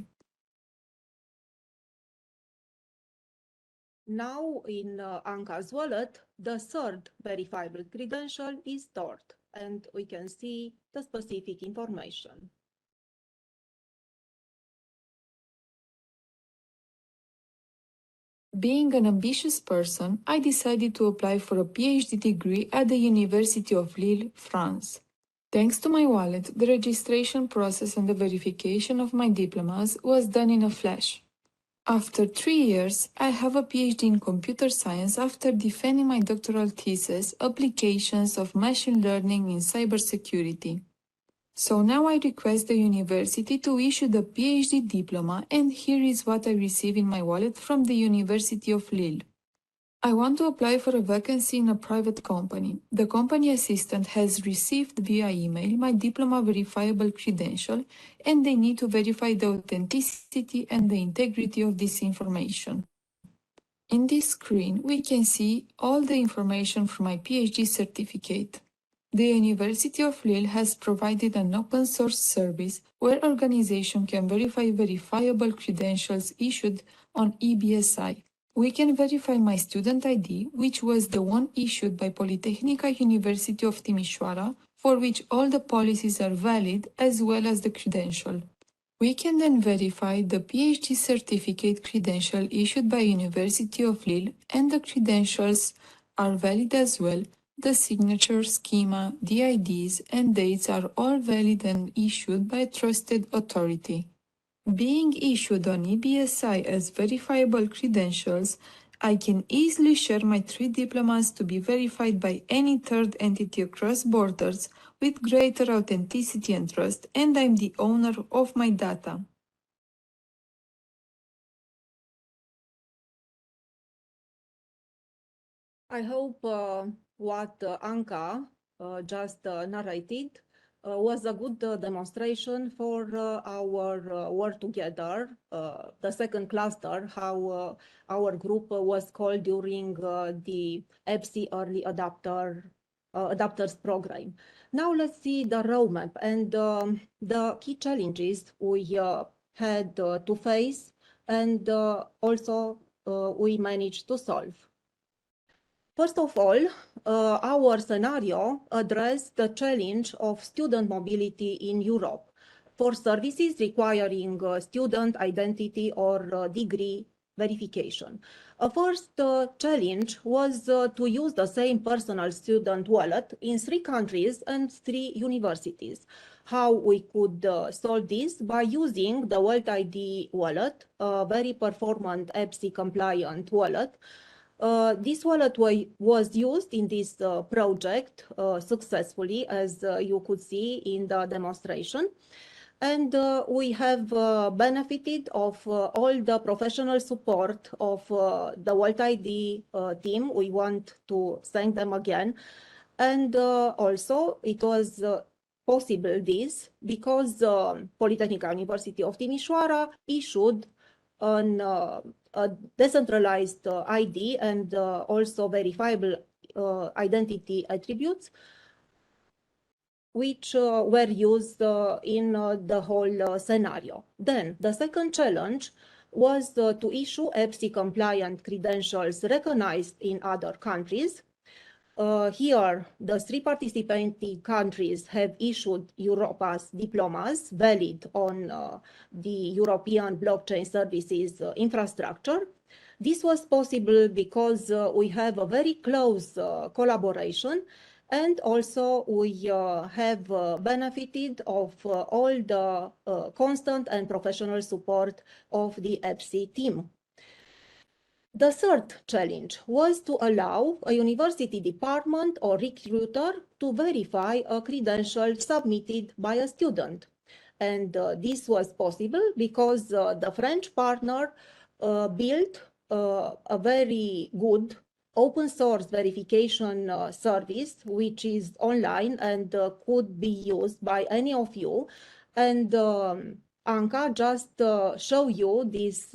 Speaker 7: Now in Anca's wallet, the third verifiable credential is stored, and we can see the specific information.
Speaker 8: Being an ambitious person, I decided to apply for a PhD degree at the University of Lille, France. Thanks to my wallet, the registration process and the verification of my diplomas was done in a flash. After 3 years, I have a PhD in computer science after defending my doctoral thesis, Applications of Machine Learning in Cybersecurity. So now I request the university to issue the PhD diploma, and here is what I receive in my wallet from the University of Lille. I want to apply for a vacancy in a private company. The company assistant has received via email my diploma verifiable credential, and they need to verify the authenticity and the integrity of this information. In this screen, we can see all the information from my PhD certificate. The University of Lille has provided an open source service where organizations can verify verifiable credentials issued on EBSI. We can verify my student ID, which was the one issued by Polytechnica University of Timișoara, for which all the policies are valid, as well as the credential. We can then verify the PhD certificate credential issued by University of Lille, and the credentials are valid as well, The signature, schema, the IDs, and dates are all valid and issued by a trusted authority. Being issued on EBSI as verifiable credentials, I can easily share my 3 diplomas to be verified by any third entity across borders with greater authenticity and trust, and I'm the owner of my data.
Speaker 7: I hope what Anka just narrated was a good demonstration for our work together, the second cluster, how our group was called during the EBSI Early Adapters program. Now let's see the roadmap and the key challenges we had to face and also we managed to solve. First of all, our scenario addressed the challenge of student mobility in Europe for services requiring student identity or degree verification. A first challenge was to use the same personal student wallet in 3 countries and 3 universities. How we could solve this? By using the World ID wallet, a very performant EBSI compliant wallet. This wallet was used in this project successfully, as you could see in the demonstration. And we have benefited of all the professional support of the World ID team. We want to thank them again. And also it was possible this because Polytechnica University of Timișoara issued a decentralized ID and also verifiable identity attributes, which were used in the whole scenario. Then the second challenge was to issue EBSI compliant credentials recognized in other countries. Here, the 3 participating countries have issued Europass diplomas valid on the European blockchain services infrastructure. This was possible because we have a very close collaboration, and also we have benefited of all the constant and professional support of the EBSI team. The third challenge was to allow a university department or recruiter to verify a credential submitted by a student. And this was possible because the French partner built a very good open source verification service, which is online and could be used by any of you. And Anka just show you this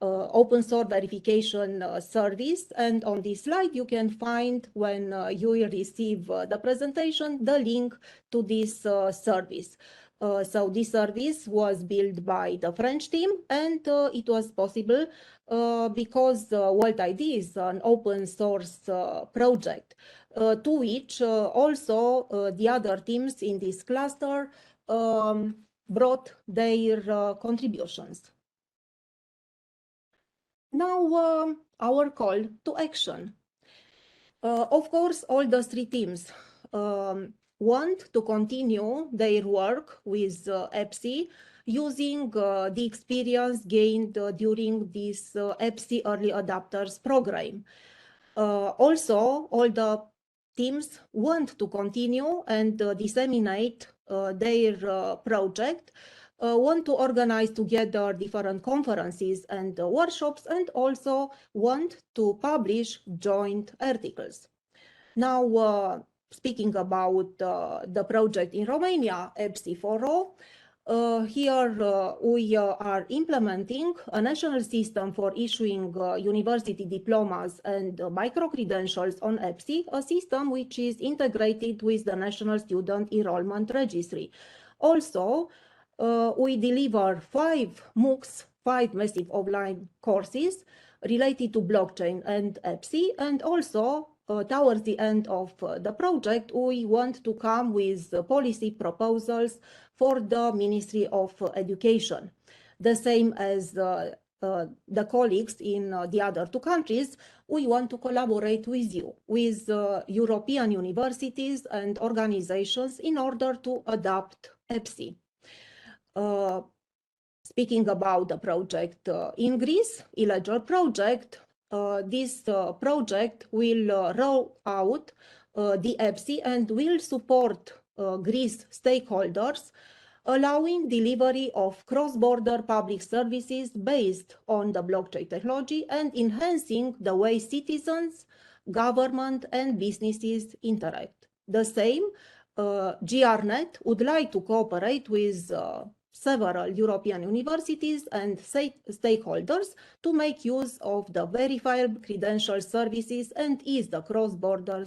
Speaker 7: open source verification service, and on this slide you can find, when you will receive the presentation, the link to this service. So this service was built by the French team, and it was possible because World ID is an open source project to which also the other teams in this cluster brought their contributions. Now, our call to action. Of course, all the 3 teams want to continue their work with EBSI using the experience gained during this EBSI Early Adapters program. Also, all the teams want to continue and disseminate their project, want to organize together different conferences and workshops, and also want to publish joint articles. Now, speaking about the project in Romania, EBSI for All, here we are implementing a national system for issuing university diplomas and micro-credentials on EBSI, a system which is integrated with the National Student Enrollment Registry. Also, we deliver 5 MOOCs, 5 massive online courses related to blockchain and EBSI, and also towards the end of the project, we want to come with policy proposals for the Ministry of Education. The same as the colleagues in the other two countries, we want to collaborate with you, with European universities and organizations in order to adopt EBSI. Speaking about the project in Greece, Illegal project, this project will roll out the EBSI and will support Greece stakeholders, allowing delivery of cross-border public services based on the blockchain technology and enhancing the way citizens, government, and businesses interact. The same, GRNet would like to cooperate with several European universities and stakeholders to make use of the verifiable credential services and ease the cross-border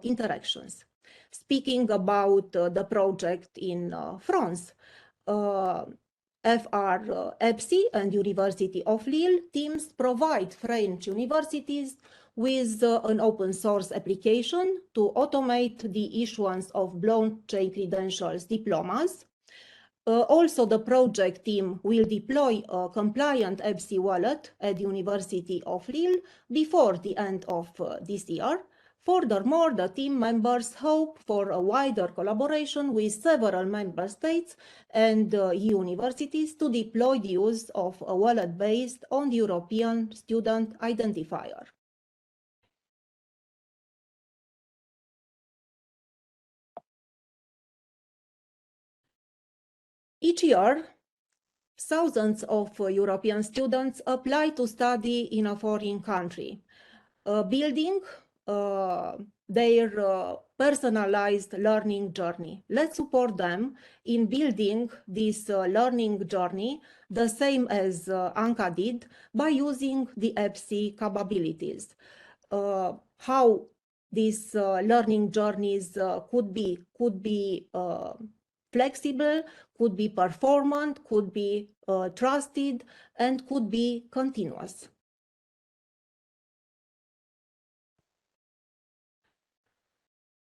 Speaker 7: interactions. Speaking about the project in France, EBSI and University of Lille teams provide French universities with an open source application to automate the issuance of blockchain credentials diplomas. Also, the project team will deploy a compliant EBSI wallet at the University of Lille before the end of this year. Furthermore, the team members hope for a wider collaboration with several member states and universities to deploy the use of a wallet based on the European Student Identifier. Each year, thousands of European students apply to study in a foreign country, building their personalized learning journey. Let's support them in building this learning journey the same as Anka did by using the EBSI capabilities. How these learning journeys could be flexible, could be performant, could be trusted, and could be continuous.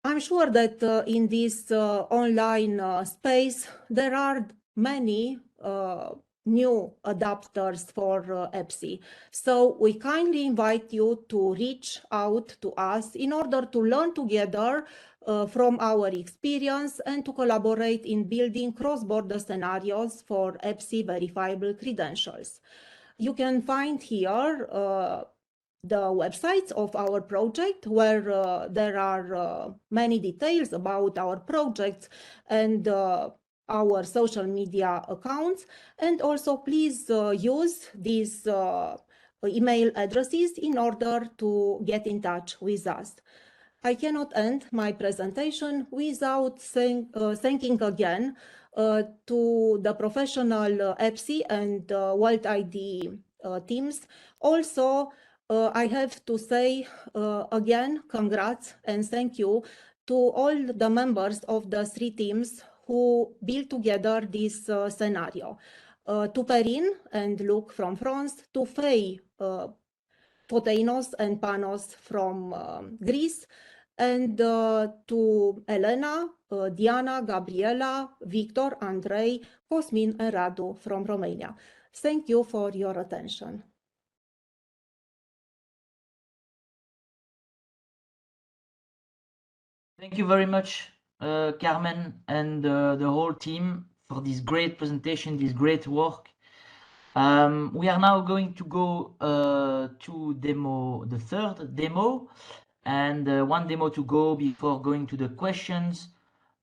Speaker 7: I'm sure that in this online space, there are many new adapters for EBSI. So we kindly invite you to reach out to us in order to learn together from our experience and to collaborate in building cross-border scenarios for EBSI verifiable credentials. You can find here the websites of our project, where there are many details about our projects and our social media accounts. And also please use these email addresses in order to get in touch with us. I cannot end my presentation without thanking again to the professional EBSI and World ID teams. Also, I have to say again, congrats and thank you to all the members of the three teams who built together this scenario. To Perrine and Luc from France, to Faye, Foteinos and Panos from Greece, and to Elena, Diana, Gabriela, Victor, Andrei, Cosmin and Radu from Romania. Thank you for your attention.
Speaker 3: Thank you very much, Carmen and the whole team for this great presentation, this great work. We are now going to go to the third demo, and one demo to go before going to the questions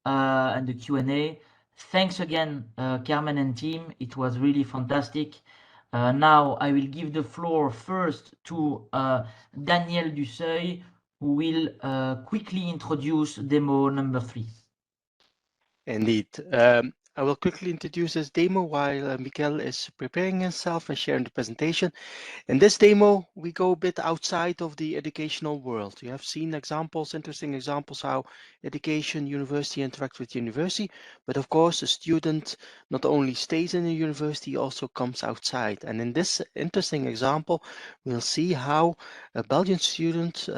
Speaker 3: and the Q&A. Thanks again, Carmen and team. It was really fantastic. Now I will give the floor first to Daniel Duseuil, who will quickly introduce demo number 3.
Speaker 2: Indeed. I will quickly introduce this demo while Miguel is preparing himself and sharing the presentation. In this demo, we go a bit outside of the educational world. You have seen examples, interesting examples, how education, university interact with university. But of course, a student not only stays in a university, also comes outside. And in this interesting example, we'll see how a Belgian student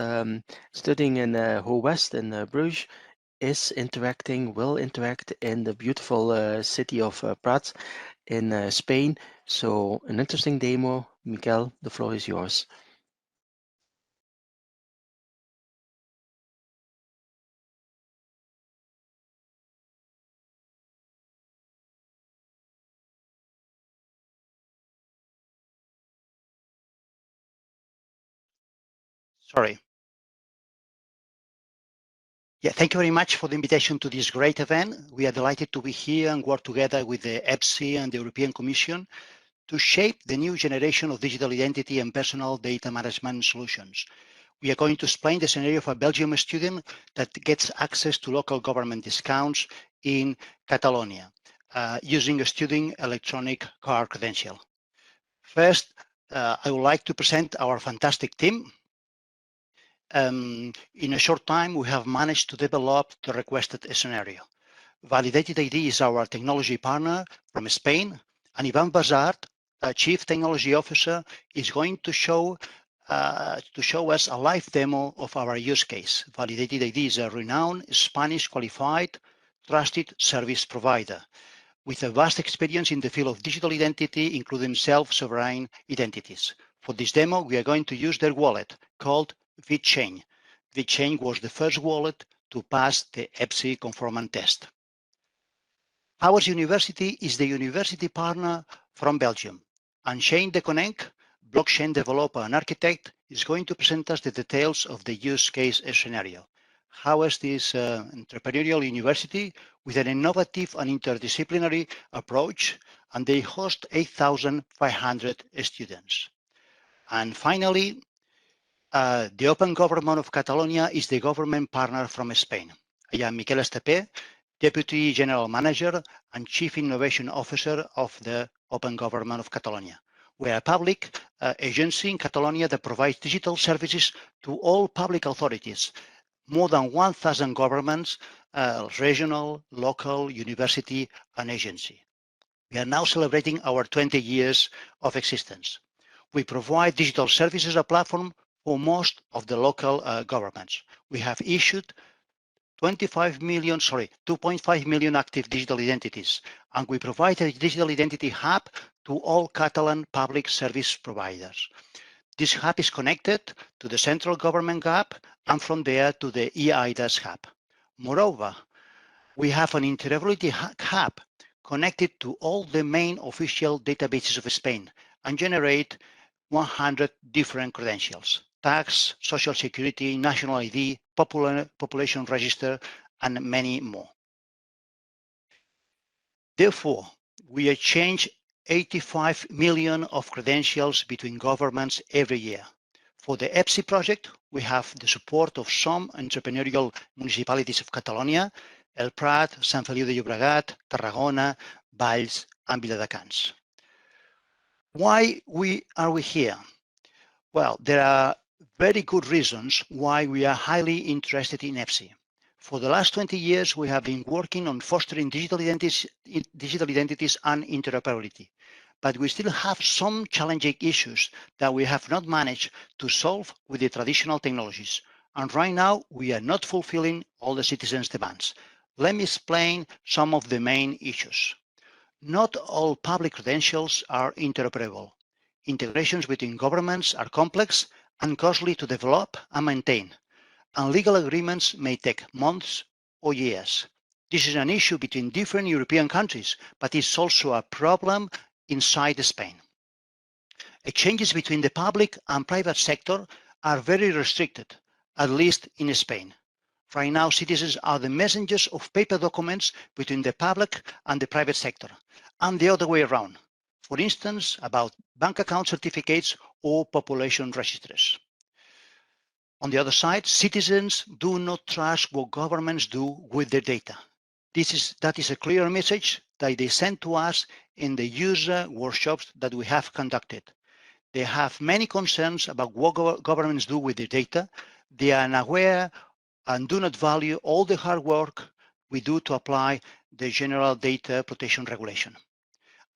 Speaker 2: studying in Ho West in Bruges will interact in the beautiful city of Prats in Spain So an interesting demo. Miguel, the floor is yours.
Speaker 9: Sorry. Yeah, thank you very much for the invitation to this great event. We are delighted to be here and work together with the EBSI and the European Commission to shape the new generation of digital identity and personal data management solutions. We are going to explain the scenario of a Belgian student that gets access to local government discounts in Catalonia using a student electronic card credential. First, I would like to present our fantastic team. In a short time, we have managed to develop the requested scenario. Validated ID is our technology partner from Spain, and Ivan Bazart, a Chief Technology Officer, is going to show us a live demo of our use case. Validated ID is a renowned Spanish qualified, trusted service provider with a vast experience in the field of digital identity, including self-sovereign identities. For this demo, we are going to use their wallet called VChain. VChain was the first wallet to pass the EBSI conformance test. Powers University is the university partner from Belgium, and Shane de Connect, blockchain developer and architect, is going to present us the details of the use case scenario. Powers is an entrepreneurial university with an innovative and interdisciplinary approach, and they host 8,500 students. And finally, the Open Government of Catalonia is the government partner from Spain. I am Miquel Estepé, Deputy General Manager and Chief Innovation Officer of the Open Government of Catalonia. We are a public agency in Catalonia that provides digital services to all public authorities, more than 1,000 governments, regional, local, university, and agency. We are now celebrating our 20 years of existence. We provide digital services as a platform for most of the local governments. We have issued 2.5 million active digital identities, and we provide a digital identity hub to all Catalan public service providers. This hub is connected to the central government hub and from there to the eIDAS hub. Moreover, we have an interoperability hub connected to all the main official databases of Spain and generate 100 different credentials: tax, social security, national ID, population register, and many more. Therefore, we exchange 85 million of credentials between governments every year. For the EBSI project, we have the support of some entrepreneurial municipalities of Catalonia: El Prat, Sant Feliu de Llobregat, Tarragona, Valls, and Viladecans. Why are we here? Well, there are very good reasons why we are highly interested in EBSI. For the last 20 years, we have been working on fostering digital identities and interoperability, but we still have some challenging issues that we have not managed to solve with the traditional technologies. And right now, we are not fulfilling all the citizens' demands. Let me explain some of the main issues. Not all public credentials are interoperable. Integrations between governments are complex and costly to develop and maintain, and legal agreements may take months or years. This is an issue between different European countries, but it's also a problem inside Spain. Exchanges between the public and private sector are very restricted, at least in Spain. Right now, citizens are the messengers of paper documents between the public and the private sector, and the other way around. For instance, about bank account certificates or population registers. On the other side, citizens do not trust what governments do with their data. That is a clear message that they send to us in the user workshops that we have conducted. They have many concerns about what governments do with their data. They are unaware and do not value all the hard work we do to apply the General Data Protection Regulation.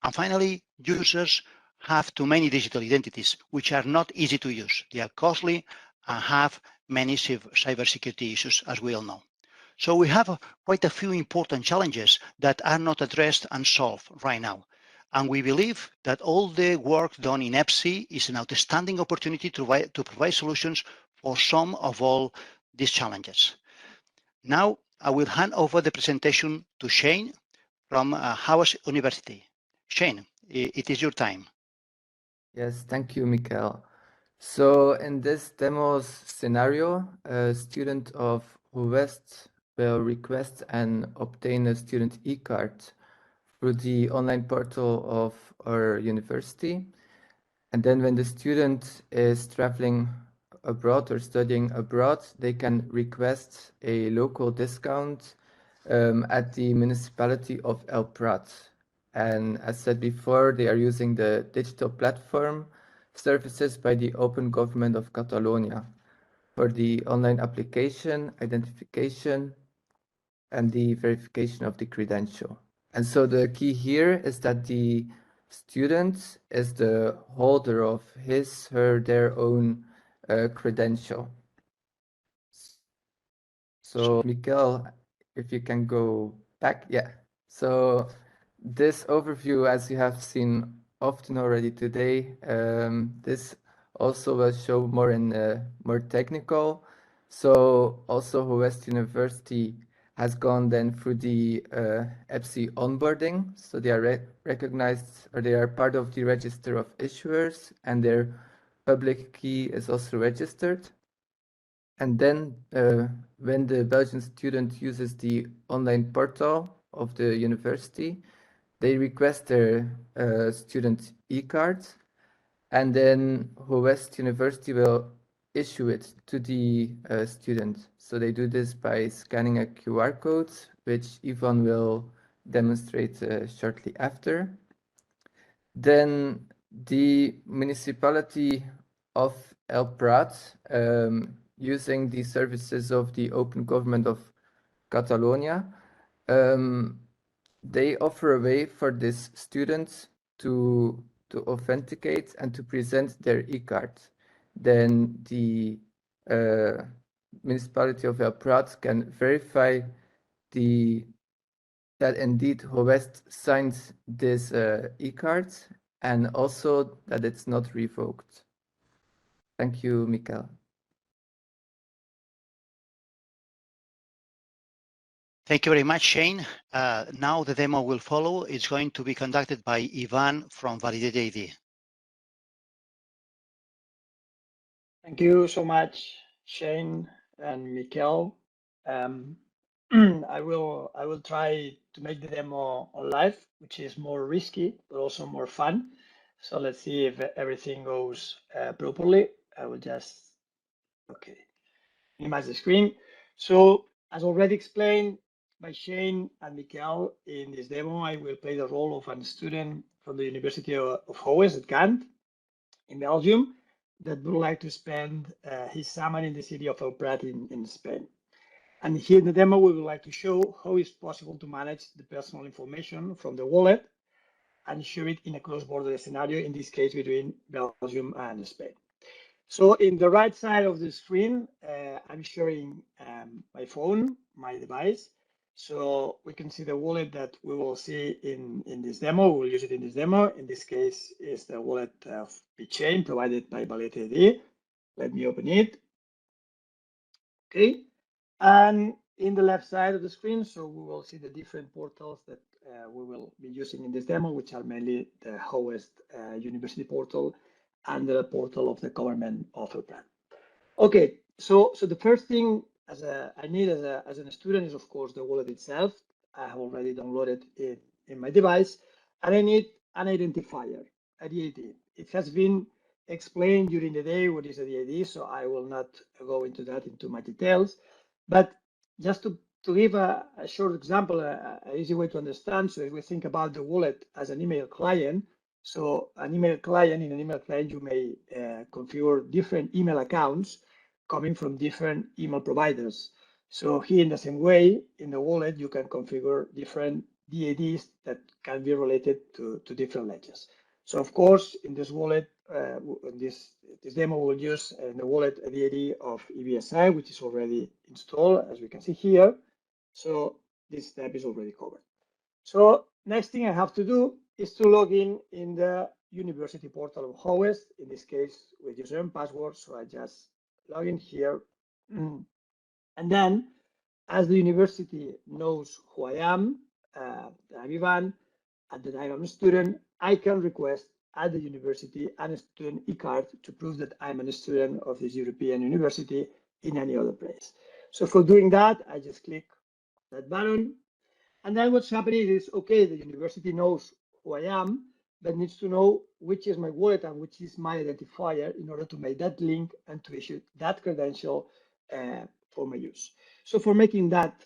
Speaker 9: And finally, users have too many digital identities, which are not easy to use. They are costly and have many cybersecurity issues, as we all know. So we have quite a few important challenges that are not addressed and solved right now. And we believe that all the work done in EBSI is an outstanding opportunity to provide solutions for some of all these challenges. Now, I will hand over the presentation to Shane from Howard University. Shane, it is your time.
Speaker 10: Yes, thank you, Michael. So in this demo scenario, a student of West will request and obtain a student e-card through the online portal of our university. And then when the student is traveling abroad or studying abroad, they can request a local discount at the municipality of El Prat. And as said before, they are using the digital platform services by the Open Government of Catalonia for the online application, identification, and the verification of the credential. And so the key here is that the student is the holder of his, her, their own credential. So Miguel, if you can go back, yeah. So this overview, as you have seen often already today, this also will show more in more technical. So also West University has gone then through the EBSI onboarding. So they are recognized, or they are part of the register of issuers, and their public key is also registered. And then when the Belgian student uses the online portal of the university, they request their student e-card, and then West University will issue it to the student. So they do this by scanning a QR code, which Yvonne will demonstrate shortly after. Then the municipality of El Prat, using the services of the Open Government of Catalonia, they offer a way for these students to authenticate and to present their e-card. Then the municipality of El Prat can verify that indeed West signs this e-card, and also that it's not revoked. Thank you, Mikael.
Speaker 9: Thank you very much, Shane. Now the demo will follow. It's going to be conducted by Ivan from Validate ID.
Speaker 11: Thank you so much, Shane and Mikel. I will try to make the demo on live, which is more risky, but also more fun. So let's see if everything goes properly. I will just, okay, minimize the screen. So as already explained by Shane and Mikel, in this demo, I will play the role of a student from the University of Howes at Ghent in Belgium that would like to spend his summer in the city of El Prat in Spain. And here in the demo, we would like to show how it's possible to manage the personal information from the wallet and share it in a cross-border scenario, in this case between Belgium and Spain. So in the right side of the screen, I'm sharing my phone, my device. So we can see the wallet that we will see in this demo. We'll use it in this demo. In this case, is the wallet of BitChain provided by Validate ID. Let me open it. Okay. And in the left side of the screen, so we will see the different portals that we will be using in this demo, which are mainly the Howest University portal and the portal of the government of El Prat. Okay, so the first thing I need as a student is, of course, the wallet itself. I have already downloaded it in my device, and I need an identifier, a DID. It has been explained during the day what is a DID, so I will not go into that into my details. But just to give a short example, an easy way to understand, so if we think about the wallet as an email client, so an email client, in an email client, you may configure different email accounts coming from different email providers. So here in the same way, in the wallet, you can configure different DIDs that can be related to different ledgers. So of course, in this wallet, this demo will use in the wallet a DID of EBSI, which is already installed, as we can see here. So this step is already covered. So next thing I have to do is to log in the university portal of Howest, in this case with user and password. So I just log in here. And then, as the university knows who I am, I'm Ivan, at the time I'm a student, I can request at the university a student e-card to prove that I'm a student of this European university in any other place. So for doing that, I just click that button. And then what's happening is, okay, the university knows who I am, but needs to know which is my wallet and which is my identifier in order to make that link and to issue that credential for my use. So for making that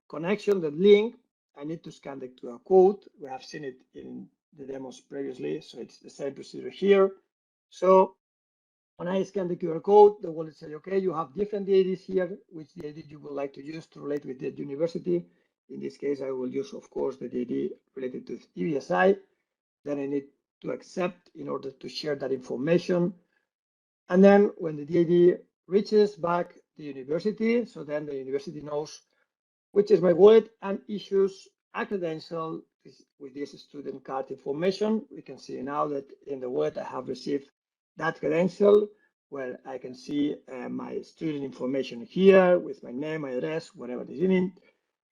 Speaker 11: connection, that link, I need to scan the QR code. We have seen it in the demos previously, so it's the same procedure here. So when I scan the QR code, the wallet says, okay, you have different DIDs here, which DID you would like to use to relate with the university. In this case, I will use, of course, the DID related to EBSI. Then I need to accept in order to share that information. And then when the DID reaches back the university, so then the university knows which is my wallet and issues a credential with this student card information. We can see now that in the wallet I have received that credential where I can see my student information here with my name, my address, whatever is in it.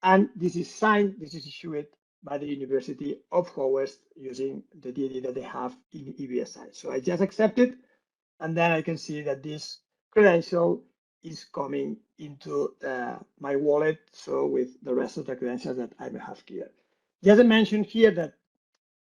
Speaker 11: And this is signed, this is issued by the University of Howest using the DD that they have in EBSI. So I just accept it, and then I can see that this credential is coming into my wallet, so with the rest of the credentials that I may have here. Just to mention here that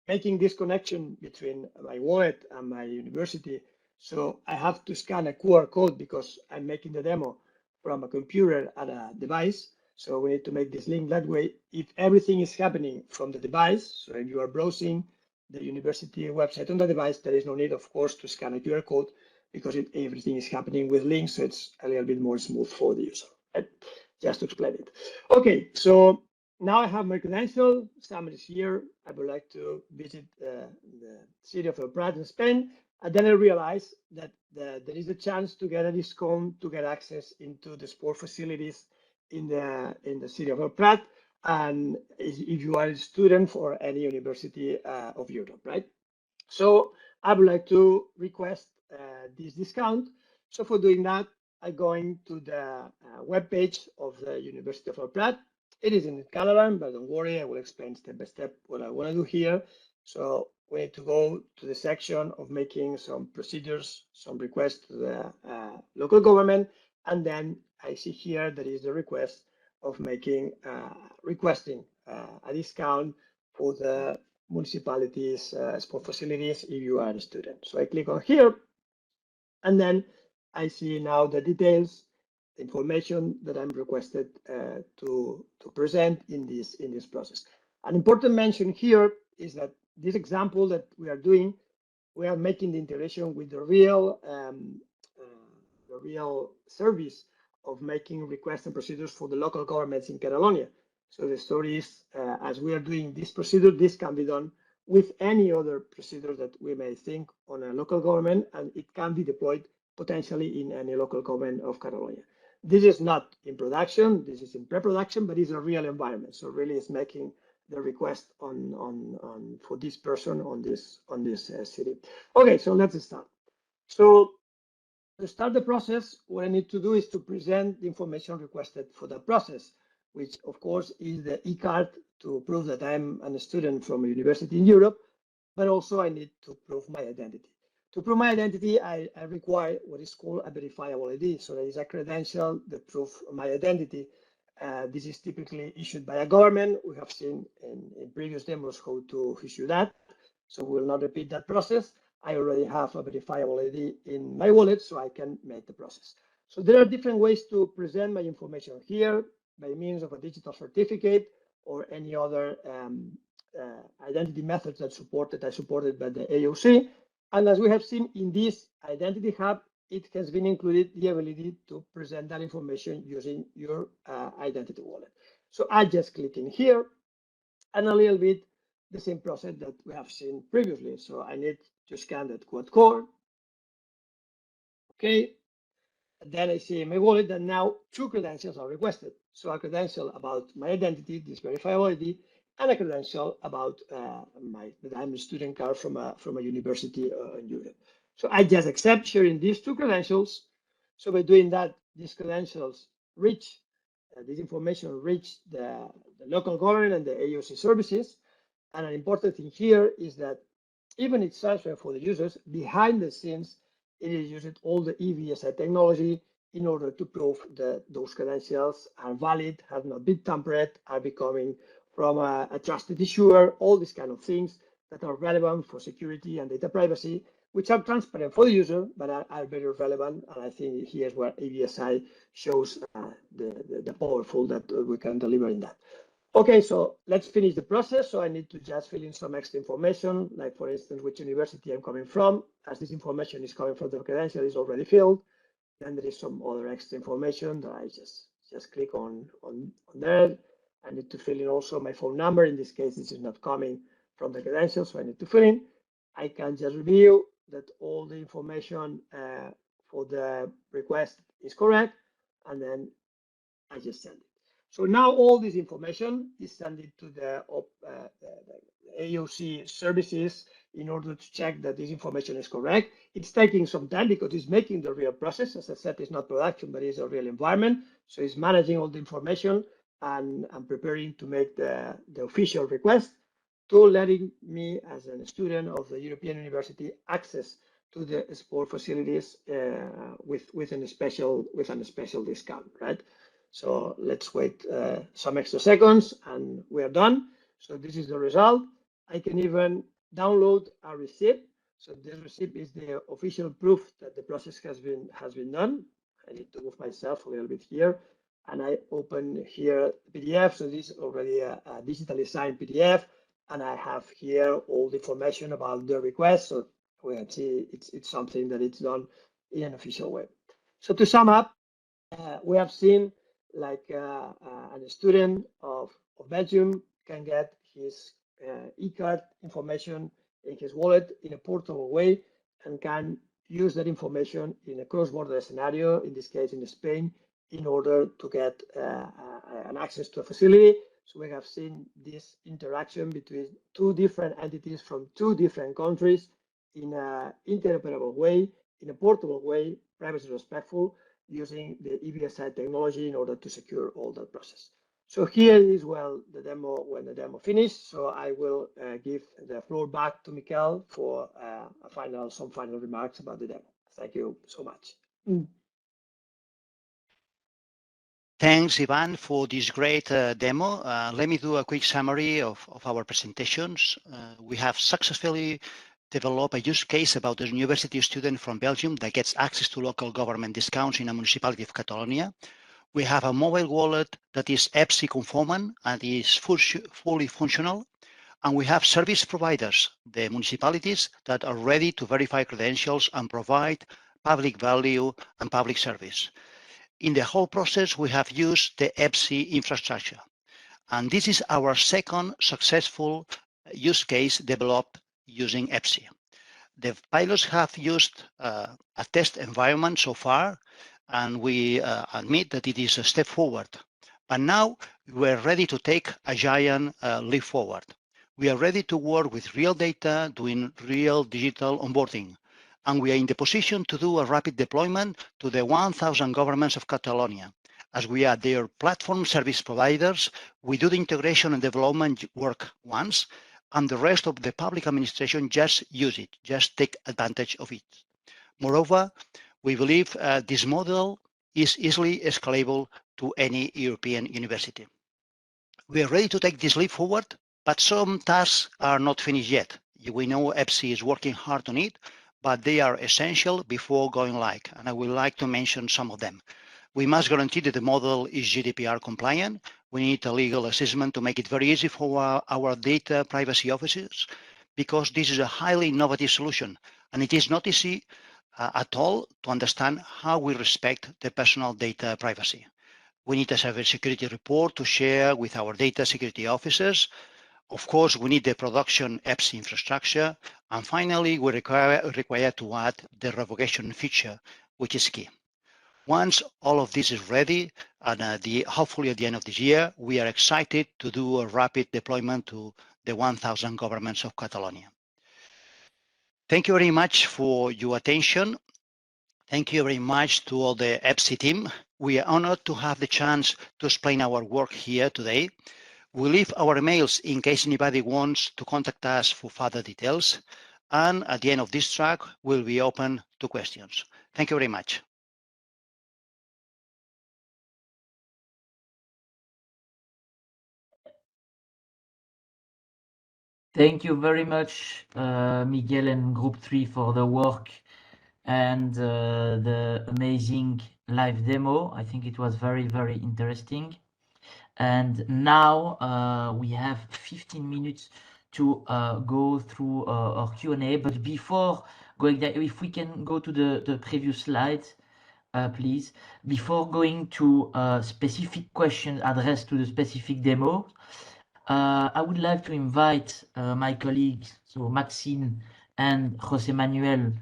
Speaker 11: making this connection between my wallet and my university, so I have to scan a QR code because I'm making the demo from a computer and a device. So we need to make this link that way. If everything is happening from the device, so if you are browsing the university website on the device, there is no need, of course, to scan a QR code because everything is happening with links, so it's a little bit more smooth for the user. Right? Just to explain it. Okay, so now I have my credential. Summer is here. I would like to visit the city of El Prat in Spain. And then I realized that there is a chance to get a discount to get access into the sport facilities in the city of El Prat. And if you are a student for any university of Europe, right? So I would like to request this discount. So for doing that, I'm going to the web page of the University of El Prat. It is in Catalan, but don't worry, I will explain step by step what I want to do here. So we need to go to the section of making some procedures, some requests to the local government, and then I see here there is the request of making requesting a discount for the municipalities, sport facilities if you are a student. So I click on here, and then I see now the details, the information that I'm requested to present in this process. An important mention here is that this example that we are doing, we are making the integration with the real service of making requests and procedures for the local governments in Catalonia. So the story is, as we are doing this procedure, this can be done with any other procedure that we may think on a local government, and it can be deployed potentially in any local government of Catalonia. This is not in production, this is in pre-production, but it's a real environment. So really it's making the request on for this person on this city. Okay, so let's start. So to start the process, what I need to do is to present the information requested for the process, which of course is the e-card to prove that I'm a student from a university in Europe, but also I need to prove my identity. To prove my identity, I require what is called a verifiable ID. So there is a credential that proves my identity. This is typically issued by a government. We have seen in previous demos how to issue that. So we will not repeat that process. I already have a verifiable ID in my wallet, so I can make the process. So there are different ways to present my information here by means of a digital certificate or any other identity methods that are supported by the AOC. And as we have seen in this Identity Hub, it has been included the ability to present that information using your identity wallet. So I just click in here, and a little bit the same process that we have seen previously. So I need to scan that QR code. Okay. And then I see in my wallet that now two credentials are requested. So a credential about my identity, this verifiable ID, and a credential about that I'm a student card from a university in Europe. So I just accept sharing these two credentials. So by doing that, these credentials reach, this information reach the local government and the AOC services. And an important thing here is that even it's transferred for the users, behind the scenes, it is using all the EBSI technology in order to prove that those credentials are valid, have not been tampered, are becoming from a trusted issuer, all these kind of things that are relevant for security and data privacy, which are transparent for the user, but are very relevant. And I think here's where EBSI shows the powerful that we can deliver in that. Okay, so let's finish the process. So I need to just fill in some extra information, like for instance, which university I'm coming from. As this information is coming from the credential is already filled, then there is some other extra information that I just click on there. I need to fill in also my phone number. In this case, this is not coming from the credential, so I need to fill in. I can just review that all the information for the request is correct, and then I just send it. So now all this information is sent to the AOC services in order to check that this information is correct. It's taking some time because it's making the real process. As I said, it's not production, but it's a real environment. So it's managing all the information and preparing to make the official request to letting me as a student of the European University access to the sport facilities with a special discount, right? So let's wait some extra seconds and we are done. So this is the result. I can even download a receipt. So this receipt is the official proof that the process has been done. I need to move myself a little bit here. And I open here PDF. So this is already a digitally signed PDF. And I have here all the information about the request. So we can see it's something that it's done in an official way. So to sum up, we have seen like a student of Belgium can get his e-card information in his wallet in a portable way and can use that information in a cross-border scenario, in this case in Spain, in order to get an access to a facility. So we have seen this interaction between two different entities from two different countries in an interoperable way, in a portable way, privacy respectful, using the EBSI technology in order to secure all that process. So here is when the demo finished. So I will give the floor back to Mikel for some final remarks about the demo. Thank you so much.
Speaker 9: Thanks, Ivan, for this great demo. Let me do a quick summary of our presentations. We have successfully developed a use case about a university student from Belgium that gets access to local government discounts in a municipality of Catalonia. We have a mobile wallet that is EBSI conformant and is fully functional. And we have service providers, the municipalities, that are ready to verify credentials and provide public value and public service. In the whole process, we have used the EBSI infrastructure. And this is our second successful use case developed using EBSI. The pilots have used a test environment so far, and we admit that it is a step forward. But now we're ready to take a giant leap forward. We are ready to work with real data, doing real digital onboarding. And we are in the position to do a rapid deployment to the 1,000 governments of Catalonia. As we are their platform service providers, we do the integration and development work once, and the rest of the public administration just use it, just take advantage of it. Moreover, we believe this model is easily scalable to any European university. We are ready to take this leap forward, but some tasks are not finished yet. We know EBSI is working hard on it, but they are essential before going live, and I would like to mention some of them. We must guarantee that the model is GDPR compliant. We need a legal assessment to make it very easy for our data privacy officers, because this is a highly innovative solution, and it is not easy at all to understand how we respect the personal data privacy. We need a cybersecurity report to share with our data security officers. Of course, we need the production EBSI infrastructure. And finally, we require to add the revocation feature, which is key. Once all of this is ready, and hopefully at the end of this year, we are excited to do a rapid deployment to the 1,000 governments of Catalonia. Thank you very much for your attention. Thank you very much to all the EBSI team. We are honored to have the chance to explain our work here today. We'll leave our emails in case anybody wants to contact us for further details. And at the end of this track, we'll be open to questions. Thank you very much.
Speaker 3: Thank you very much, Miguel and Group 3 for the work and the amazing live demo. I think it was very, very interesting. And now we have 15 minutes to go through our Q&A. But before going there, if we can go to the previous slide, please. Before going to specific questions addressed to the specific demo, I would like to invite my colleagues, so Maxime and José Manuel,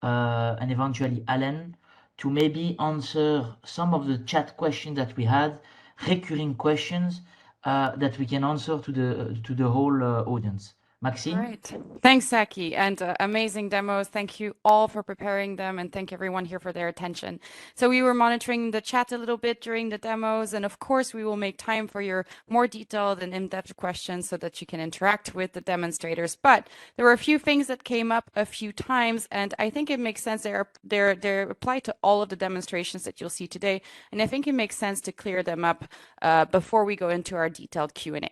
Speaker 3: and eventually Alan, to maybe answer some of the chat questions that we had, recurring questions that we can answer to the whole audience. Maxime?
Speaker 1: All right. Thanks, Saki, and amazing demos. Thank you all for preparing them, and thank everyone here for their attention. So we were monitoring the chat a little bit during the demos, and of course we will make time for your more detailed and in-depth questions so that you can interact with the demonstrators. But there were a few things that came up a few times, and I think it makes sense. They're applied to all of the demonstrations that you'll see today, and I think it makes sense to clear them up before we go into our detailed Q&A.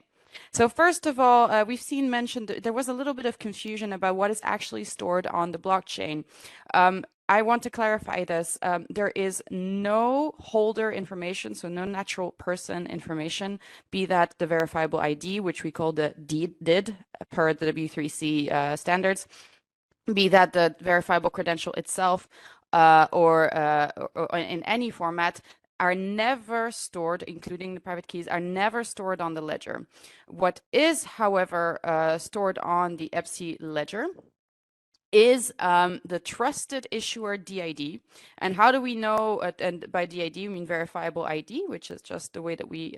Speaker 1: So first of all, we've seen mentioned there was a little bit of confusion about what is actually stored on the blockchain. I want to clarify this. There is no holder information, so no natural person information, be that the verifiable ID, which we call the DID per the W3C standards, be that the verifiable credential itself, or in any format, are never stored, including the private keys, are never stored on the ledger. What is, however, stored on the EBSI ledger is the trusted issuer DID. And how do we know, and by DID, we mean verifiable ID, which is just the way that we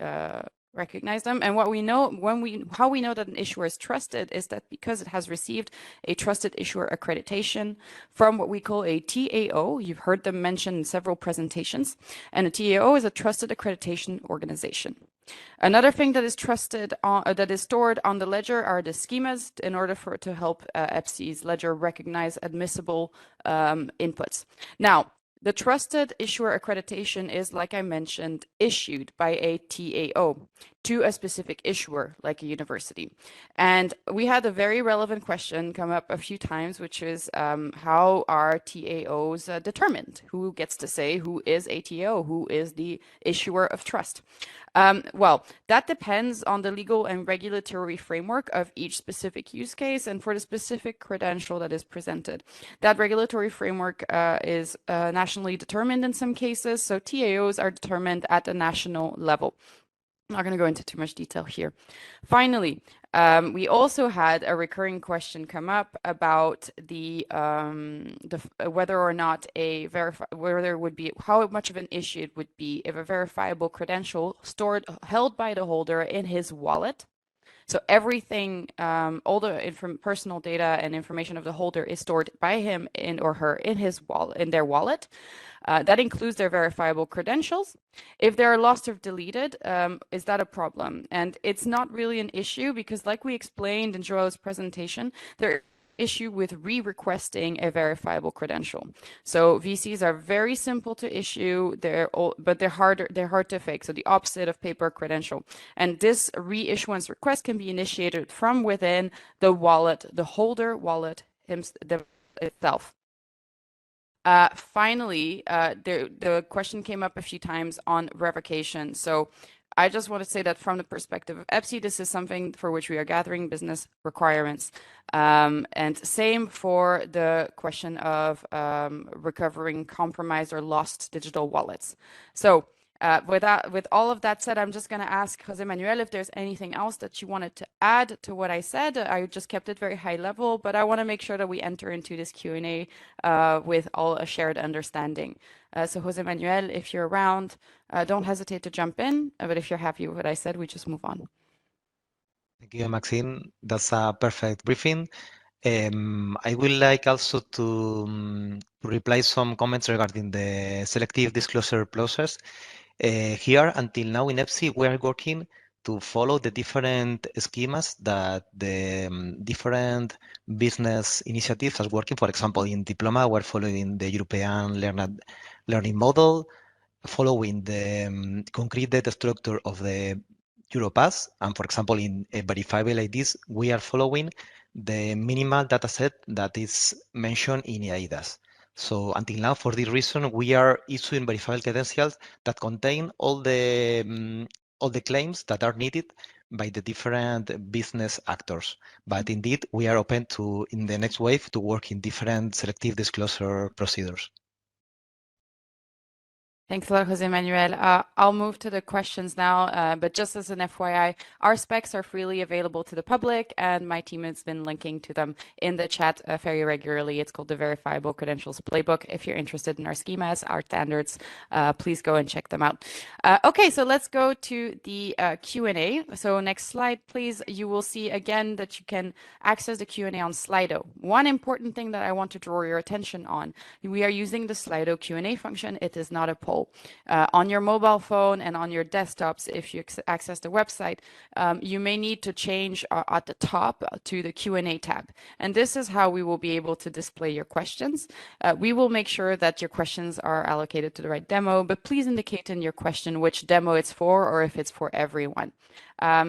Speaker 1: recognize them. And what we know, how we know that an issuer is trusted is that because it has received a trusted issuer accreditation from what we call a TAO. You've heard them mentioned in several presentations. And a TAO is a trusted accreditation organization. Another thing that is trusted that is stored on the ledger are the schemas in order for it to help EBSI's ledger recognize admissible inputs. Now, the trusted issuer accreditation is, like I mentioned, issued by a TAO to a specific issuer, like a university. And we had a very relevant question come up a few times, which is how are TAOs determined? Who gets to say who is a TAO? Who is the issuer of trust? Well, that depends on the legal and regulatory framework of each specific use case and for the specific credential that is presented. That regulatory framework is nationally determined in some cases, so TAOs are determined at the national level. I'm not going to go into too much detail here. Finally, we also had a recurring question come up about whether or not how much of an issue it would be if a verifiable credential held by the holder in his wallet. So everything, all the personal data and information of the holder is stored by him or her in their wallet. That includes their verifiable credentials. If they're lost or deleted, is that a problem? And it's not really an issue because, like we explained in Joel's presentation, there issue with re-requesting a verifiable credential. So VCs are very simple to issue, but they're hard to fake. So the opposite of paper credential. And this reissuance request can be initiated from within the wallet, the holder wallet itself. Finally, the question came up a few times on revocation. So I just want to say that from the perspective of EBSI, this is something for which we are gathering business requirements. And same for the question of recovering compromised or lost digital wallets. So With all of that said, I'm just going to ask Jose Manuel if there's anything else that you wanted to add to what I said. I just kept it very high level, but I want to make sure that we enter into this Q&A with all a shared understanding. So Jose Manuel, if you're around, don't hesitate to jump in, but if you're happy with what I said, we just move on.
Speaker 6: Thank you, Maxine. That's a perfect briefing. I would like also to reply some comments regarding the selective disclosure process. Here, until now in EBSI, we are working to follow the different schemas that the different business initiatives are working. For example, in diploma, we're following the European learning model, following the concrete data structure of the Europass. And for example, in verifiable IDs, we are following the minimal data set that is mentioned in EIDAS. So until now, for this reason, we are issuing verifiable credentials that contain all the claims that are needed by the different business actors. But indeed, we are open to, in the next wave, to work in different selective disclosure procedures.
Speaker 1: Thanks a lot, Jose Manuel. I'll move to the questions now, but just as an FYI, our specs are freely available to the public, and my team has been linking to them in the chat very regularly. It's called the Verifiable Credentials Playbook. If you're interested in our schemas, our standards, please go and check them out. Okay, so let's go to the Q&A. So next slide, please. You will see again that you can access the Q&A on Slido. One important thing that I want to draw your attention on, we are using the Slido Q&A function. It is not a poll. On your mobile phone and on your desktops, if you access the website, you may need to change at the top to the Q&A tab. And this is how we will be able to display your questions. We will make sure that your questions are allocated to the right demo, but please indicate in your question which demo it's for or if it's for everyone.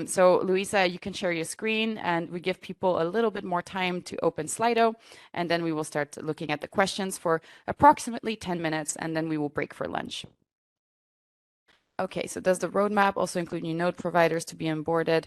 Speaker 1: So Luisa, you can share your screen and we give people a little bit more time to open Slido, and then we will start looking at the questions for approximately 10 minutes, and then we will break for lunch. Okay, so does the roadmap also include new node providers to be onboarded?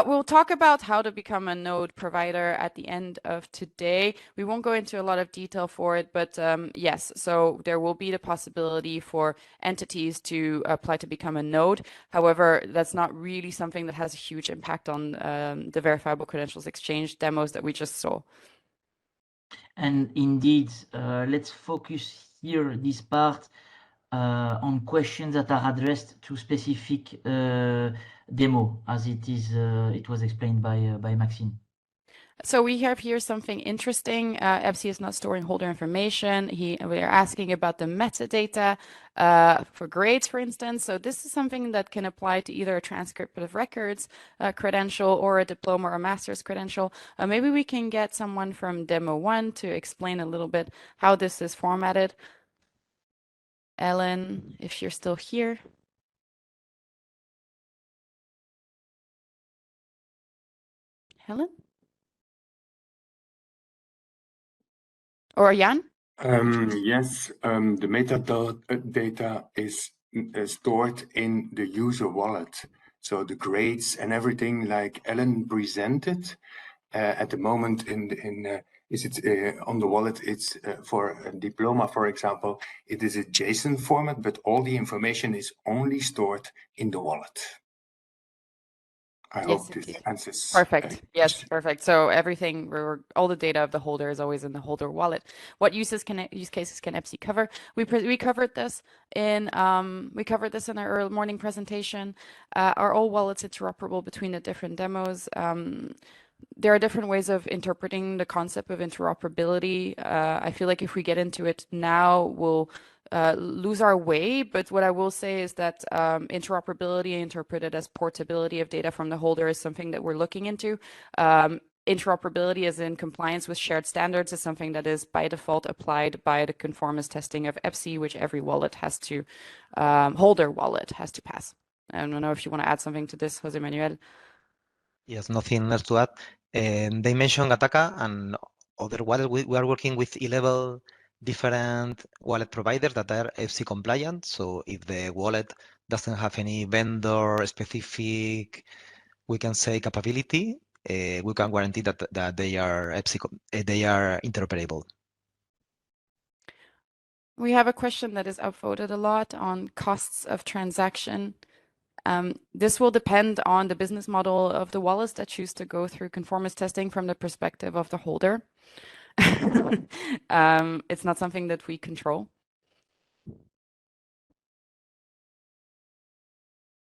Speaker 1: We'll talk about how to become a node provider at the end of today. We won't go into a lot of detail for it, but yes, so there will be the possibility for entities to apply to become a node. However, that's not really something that has a huge impact on the verifiable credentials exchange demos that we just saw.
Speaker 3: And indeed, let's focus here this part on questions that are addressed to specific demo, as it was explained by Maxine.
Speaker 1: So we have here something interesting. EBSI is not storing holder information. We are asking about the metadata for grades, for instance. So this is something that can apply to either a transcript of records credential or a diploma or master's credential. Maybe we can get someone from Demo 1 to explain a little bit how this is formatted. Ellen, if you're still here. Helen? Or Jan?
Speaker 12: Yes, the metadata is stored in the user wallet. So the grades and everything, like Ellen presented, at the moment on the wallet, it's for a diploma, for example, it is a JSON format, but all the information is only stored in the wallet. I hope this answers.
Speaker 1: Perfect. Yes, perfect. So everything, all the data of the holder is always in the holder wallet. What use cases can EBSI cover? We covered this in our early morning presentation. Are all wallets interoperable between the different demos? There are different ways of interpreting the concept of interoperability. I feel like if we get into it now, we'll lose our way. But what I will say is that interoperability interpreted as portability of data from the holder is something that we're looking into. Interoperability as in compliance with shared standards is something that is by default applied by the conformance testing of EBSI, which every wallet has to, holder wallet has to pass. I don't know if you want to add something to this, Jose Manuel.
Speaker 6: Yes, nothing else to add. They mentioned Ataka and other wallets. We are working with 11 different wallet providers that are EBSI compliant. So if the wallet doesn't have any vendor specific, we can say capability, we can guarantee that they are EBSI, they are interoperable.
Speaker 1: We have a question that is upvoted a lot on costs of transaction. This will depend on the business model of the wallets that choose to go through conformance testing from the perspective of the holder. It's not something that we control.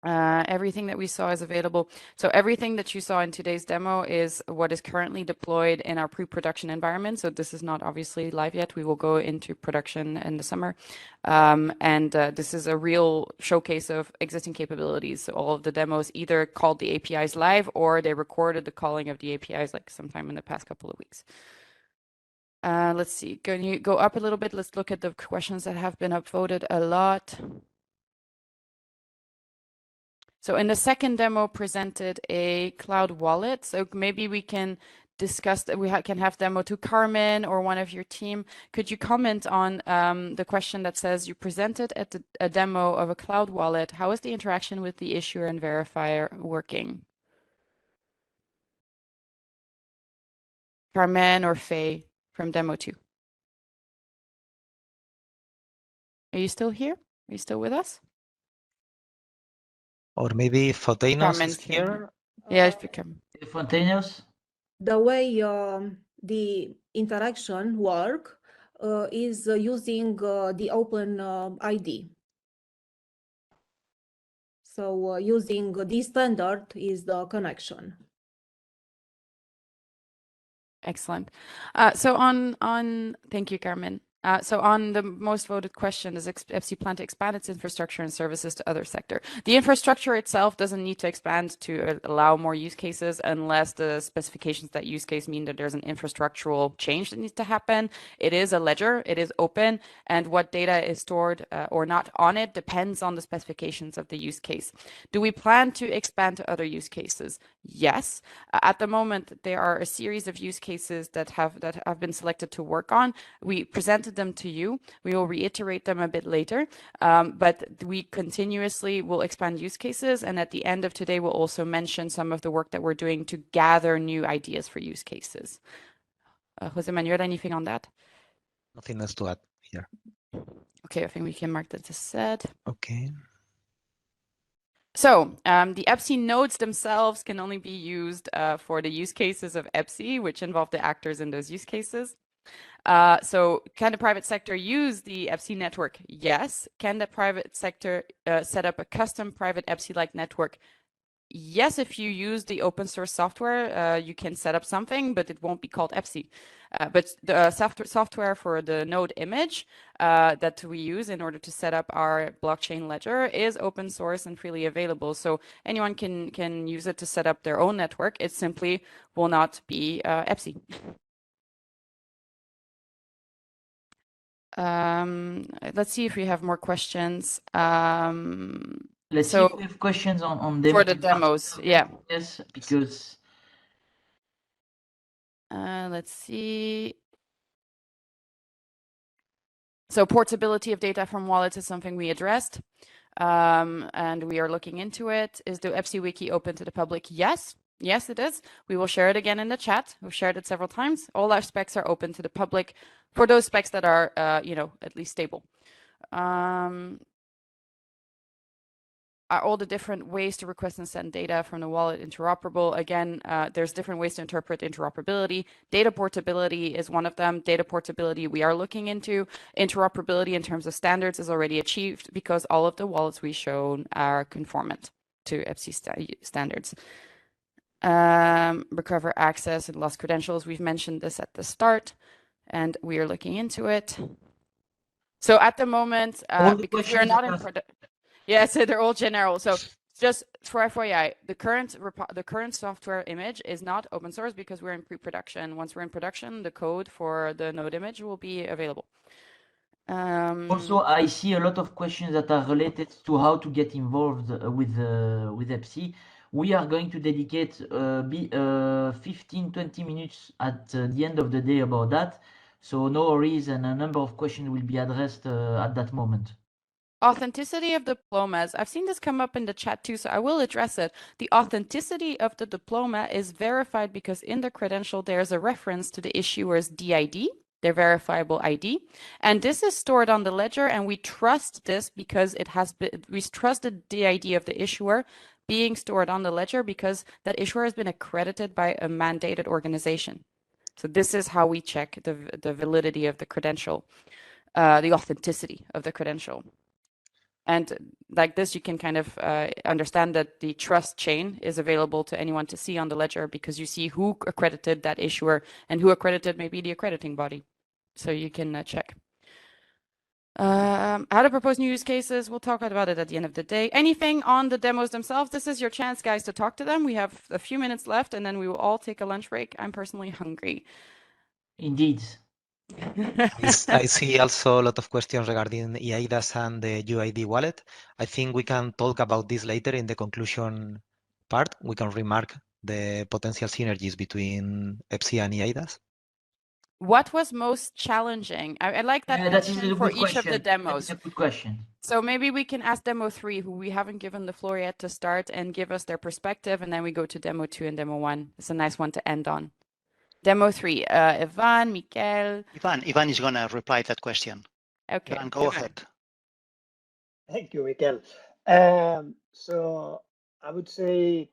Speaker 1: Everything that we saw is available. So everything that you saw in today's demo is what is currently deployed in our pre-production environment. So this is not obviously live yet. We will go into production in the summer. This is a real showcase of existing capabilities. So all of the demos either called the APIs live or they recorded the calling of the APIs like sometime in the past couple of weeks. Let's see, can you go up a little bit? Let's look at the questions that have been upvoted a lot. So in the second demo presented a cloud wallet. So maybe we can discuss that. We can have demo to Carmen or one of your team. Could you comment on the question that says you presented at a demo of a cloud wallet? How is the interaction with the issuer and verifier working? Carmen or Faye from demo 2. Are you still here? Are you still with us?
Speaker 6: Or maybe Fontainos is
Speaker 1: Carmen's
Speaker 6: here.
Speaker 1: Yes, become.
Speaker 3: Fontainos?
Speaker 7: The way the interaction work is using the open ID. So using the standard is the connection.
Speaker 1: Excellent. Thank you, Carmen. So on the most voted question, does EBSI plan to expand its infrastructure and services to other sector? The infrastructure itself doesn't need to expand to allow more use cases unless the specifications that use case mean that there's an infrastructural change that needs to happen. It is a ledger, it is open, and what data is stored or not on it depends on the specifications of the use case. Do we plan to expand to other use cases? Yes. At the moment, there are a series of use cases that have been selected to work on. We presented them to you. We will reiterate them a bit later, but we continuously will expand use cases. And at the end of today, we'll also mention some of the work that we're doing to gather new ideas for use cases. Jose Manuel, anything on that?
Speaker 6: Nothing else to add here.
Speaker 1: Okay, I think we can mark that as said.
Speaker 6: Okay.
Speaker 1: So the EBSI nodes themselves can only be used for the use cases of EBSI, which involve the actors in those use cases. So can the private sector use the EBSI network? Yes. Can the private sector set up a custom private EBSI-like network? Yes, if you use the open source software, you can set up something, but it won't be called EBSI. But the software for the node image that we use in order to set up our blockchain ledger is open source and freely available. So anyone can use it to set up their own network. It simply will not be EBSI. Let's see if we have more questions.
Speaker 3: Let's see if we have questions on
Speaker 1: for the demos. Yeah.
Speaker 3: Yes, because
Speaker 1: let's see. So portability of data from wallets is something we addressed, and we are looking into it. Is the EBSI wiki open to the public? Yes. Yes, it is. We will share it again in the chat. We've shared it several times. All our specs are open to the public for those specs that are, at least stable. Are all the different ways to request and send data from the wallet interoperable? Again, there's different ways to interpret interoperability. Data portability is one of them. Data portability we are looking into. Interoperability in terms of standards is already achieved because all of the wallets we shown are conformant to EBSI standards. Recover access and lost credentials. We've mentioned this at the start, and we are looking into it. So at the moment, because we're not in production. Yeah, so they're all general. So just for FYI, the current software image is not open source because we're in pre-production. Once we're in production, the code for the node image will be available.
Speaker 3: Also, I see a lot of questions that are related to how to get involved with EBSI. We are going to dedicate 15-20 minutes at the end of the day about that. So no worries, and a number of questions will be addressed at that moment.
Speaker 1: Authenticity of diplomas. I've seen this come up in the chat too, so I will address it. The authenticity of the diploma is verified because in the credential there's a reference to the issuer's DID, their verifiable ID. And this is stored on the ledger, and we trust this because we trusted the ID of the issuer being stored on the ledger because that issuer has been accredited by a mandated organization. So this is how we check the validity of the credential, the authenticity of the credential. And like this, you can kind of understand that the trust chain is available to anyone to see on the ledger because you see who accredited that issuer and who accredited maybe the accrediting body. So you can check. How to propose new use cases. We'll talk about it at the end of the day. Anything on the demos themselves? This is your chance, guys, to talk to them. We have a few minutes left, and then we will all take a lunch break. I'm personally hungry.
Speaker 3: Indeed.
Speaker 6: I see also a lot of questions regarding EIDAS and the UID wallet. I think we can talk about this later in the conclusion part. We can remark the potential synergies between EBSI and EIDAS.
Speaker 1: What was most challenging? I like that question for each of the demos.
Speaker 3: That's a good question.
Speaker 1: So maybe we can ask demo 3, who we haven't given the floor yet, to start and give us their perspective, and then we go to demo 2 and demo 1. It's a nice one to end on. Demo 3, Ivan, Mikel.
Speaker 9: Ivan is going to reply that question.
Speaker 1: Okay.
Speaker 9: Ivan, go ahead.
Speaker 11: Thank you, Mikel. So I would say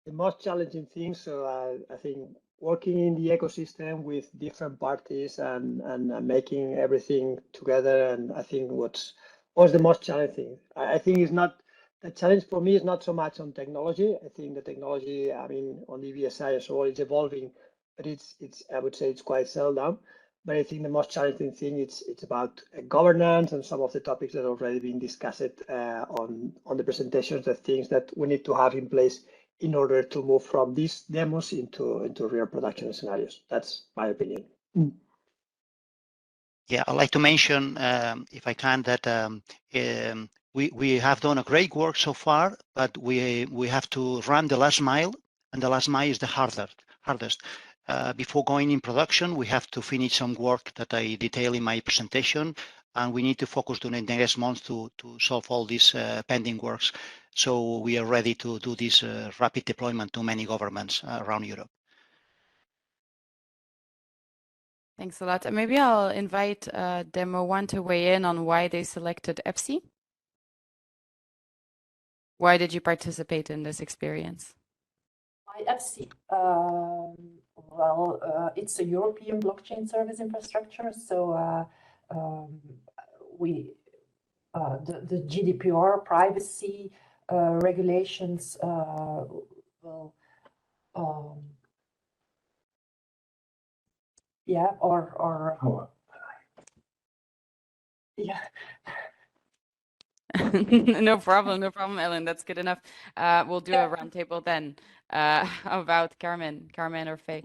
Speaker 11: the most challenging thing, I think working in the ecosystem with different parties and making everything together, and I think what's the most challenging. I think it's not, the challenge for me is not so much on technology. I think the technology, I mean, on the EBSI as well, it's evolving, but it's I would say it's quite settled down. But I think the most challenging thing it's about governance and some of the topics that have already been discussed on the presentations, the things that we need to have in place in order to move from these demos into real production scenarios. That's my opinion.
Speaker 9: Yeah, I'd like to mention, if I can, that we have done a great work so far, but we have to run the last mile, and the last mile is the hardest. Before going in production, we have to finish some work that I detail in my presentation, and we need to focus during the next month to solve all these pending works. So we are ready to do this rapid deployment to many governments around Europe.
Speaker 1: Thanks a lot. And maybe I'll invite Demo 1 to weigh in on why they selected EBSI. Why did you participate in this experience?
Speaker 5: Why EBSI? It's a European blockchain service infrastructure. So the GDPR privacy regulations will yeah, or yeah.
Speaker 1: No problem, Ellen. That's good enough. We'll do a roundtable then about Carmen or Faye.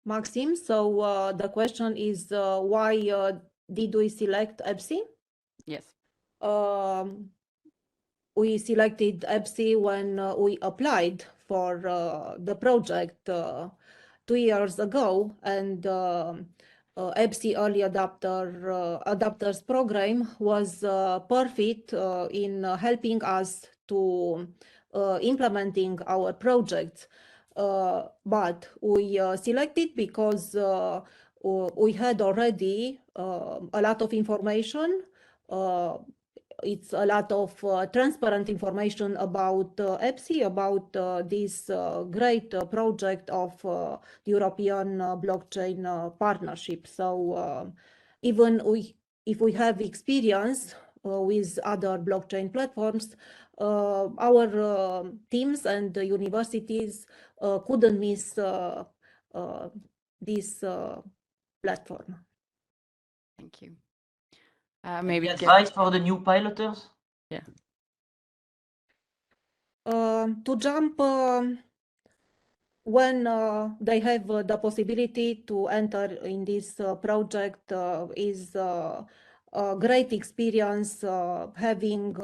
Speaker 7: Maxim, so the question is why did we select EBSI?
Speaker 1: Yes.
Speaker 7: We selected EBSI when we applied for the project 2 years ago, and EBSI Early Adapters Program was perfect in helping us to implementing our projects. But we selected because we had already a lot of information. It's a lot of transparent information about EBSI, about this great project of the European blockchain partnership. So even if we have experience with other blockchain platforms, our teams and the universities couldn't miss this platform.
Speaker 1: Thank you. Maybe
Speaker 3: advice for the new piloters?
Speaker 1: Yeah.
Speaker 7: To jump when they have the possibility to enter in this project is a great experience having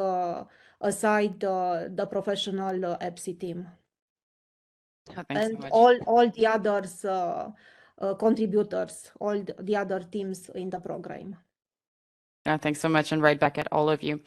Speaker 7: aside the professional EBSI team. And
Speaker 1: so
Speaker 7: all the others contributors, all the other teams in the program.
Speaker 1: Thanks so much, and right back at all of you.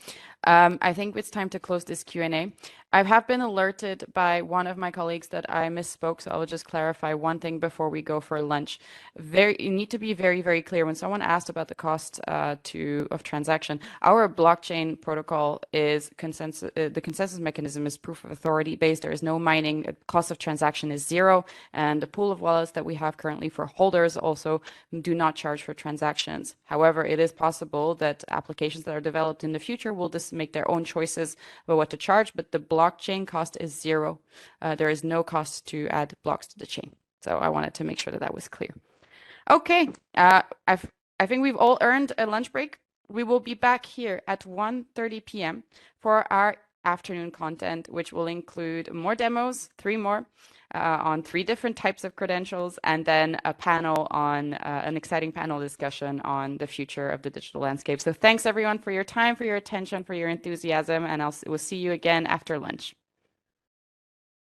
Speaker 1: I think it's time to close this Q&A. I have been alerted by one of my colleagues that I misspoke, so I'll just clarify one thing before we go for lunch. You need to be very, very clear. When someone asked about the cost of transaction, our blockchain protocol is consensus. The consensus mechanism is proof of authority based. There is no mining. Cost of transaction is 0, and the pool of wallets that we have currently for holders also do not charge for transactions. However, it is possible that applications that are developed in the future will just make their own choices about what to charge, but the blockchain cost is 0. There is no cost to add blocks to the chain. So I wanted to make sure that was clear. Okay, I think we've all earned a lunch break. We will be back here at 1:30 p.m. for our afternoon content, which will include more demos, 3 more, on 3 different types of credentials, and then a panel on an exciting panel discussion on the future of the digital landscape. So thanks everyone for your time, for your attention, for your enthusiasm, and we'll see you again after lunch.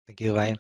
Speaker 6: Thank you, bye.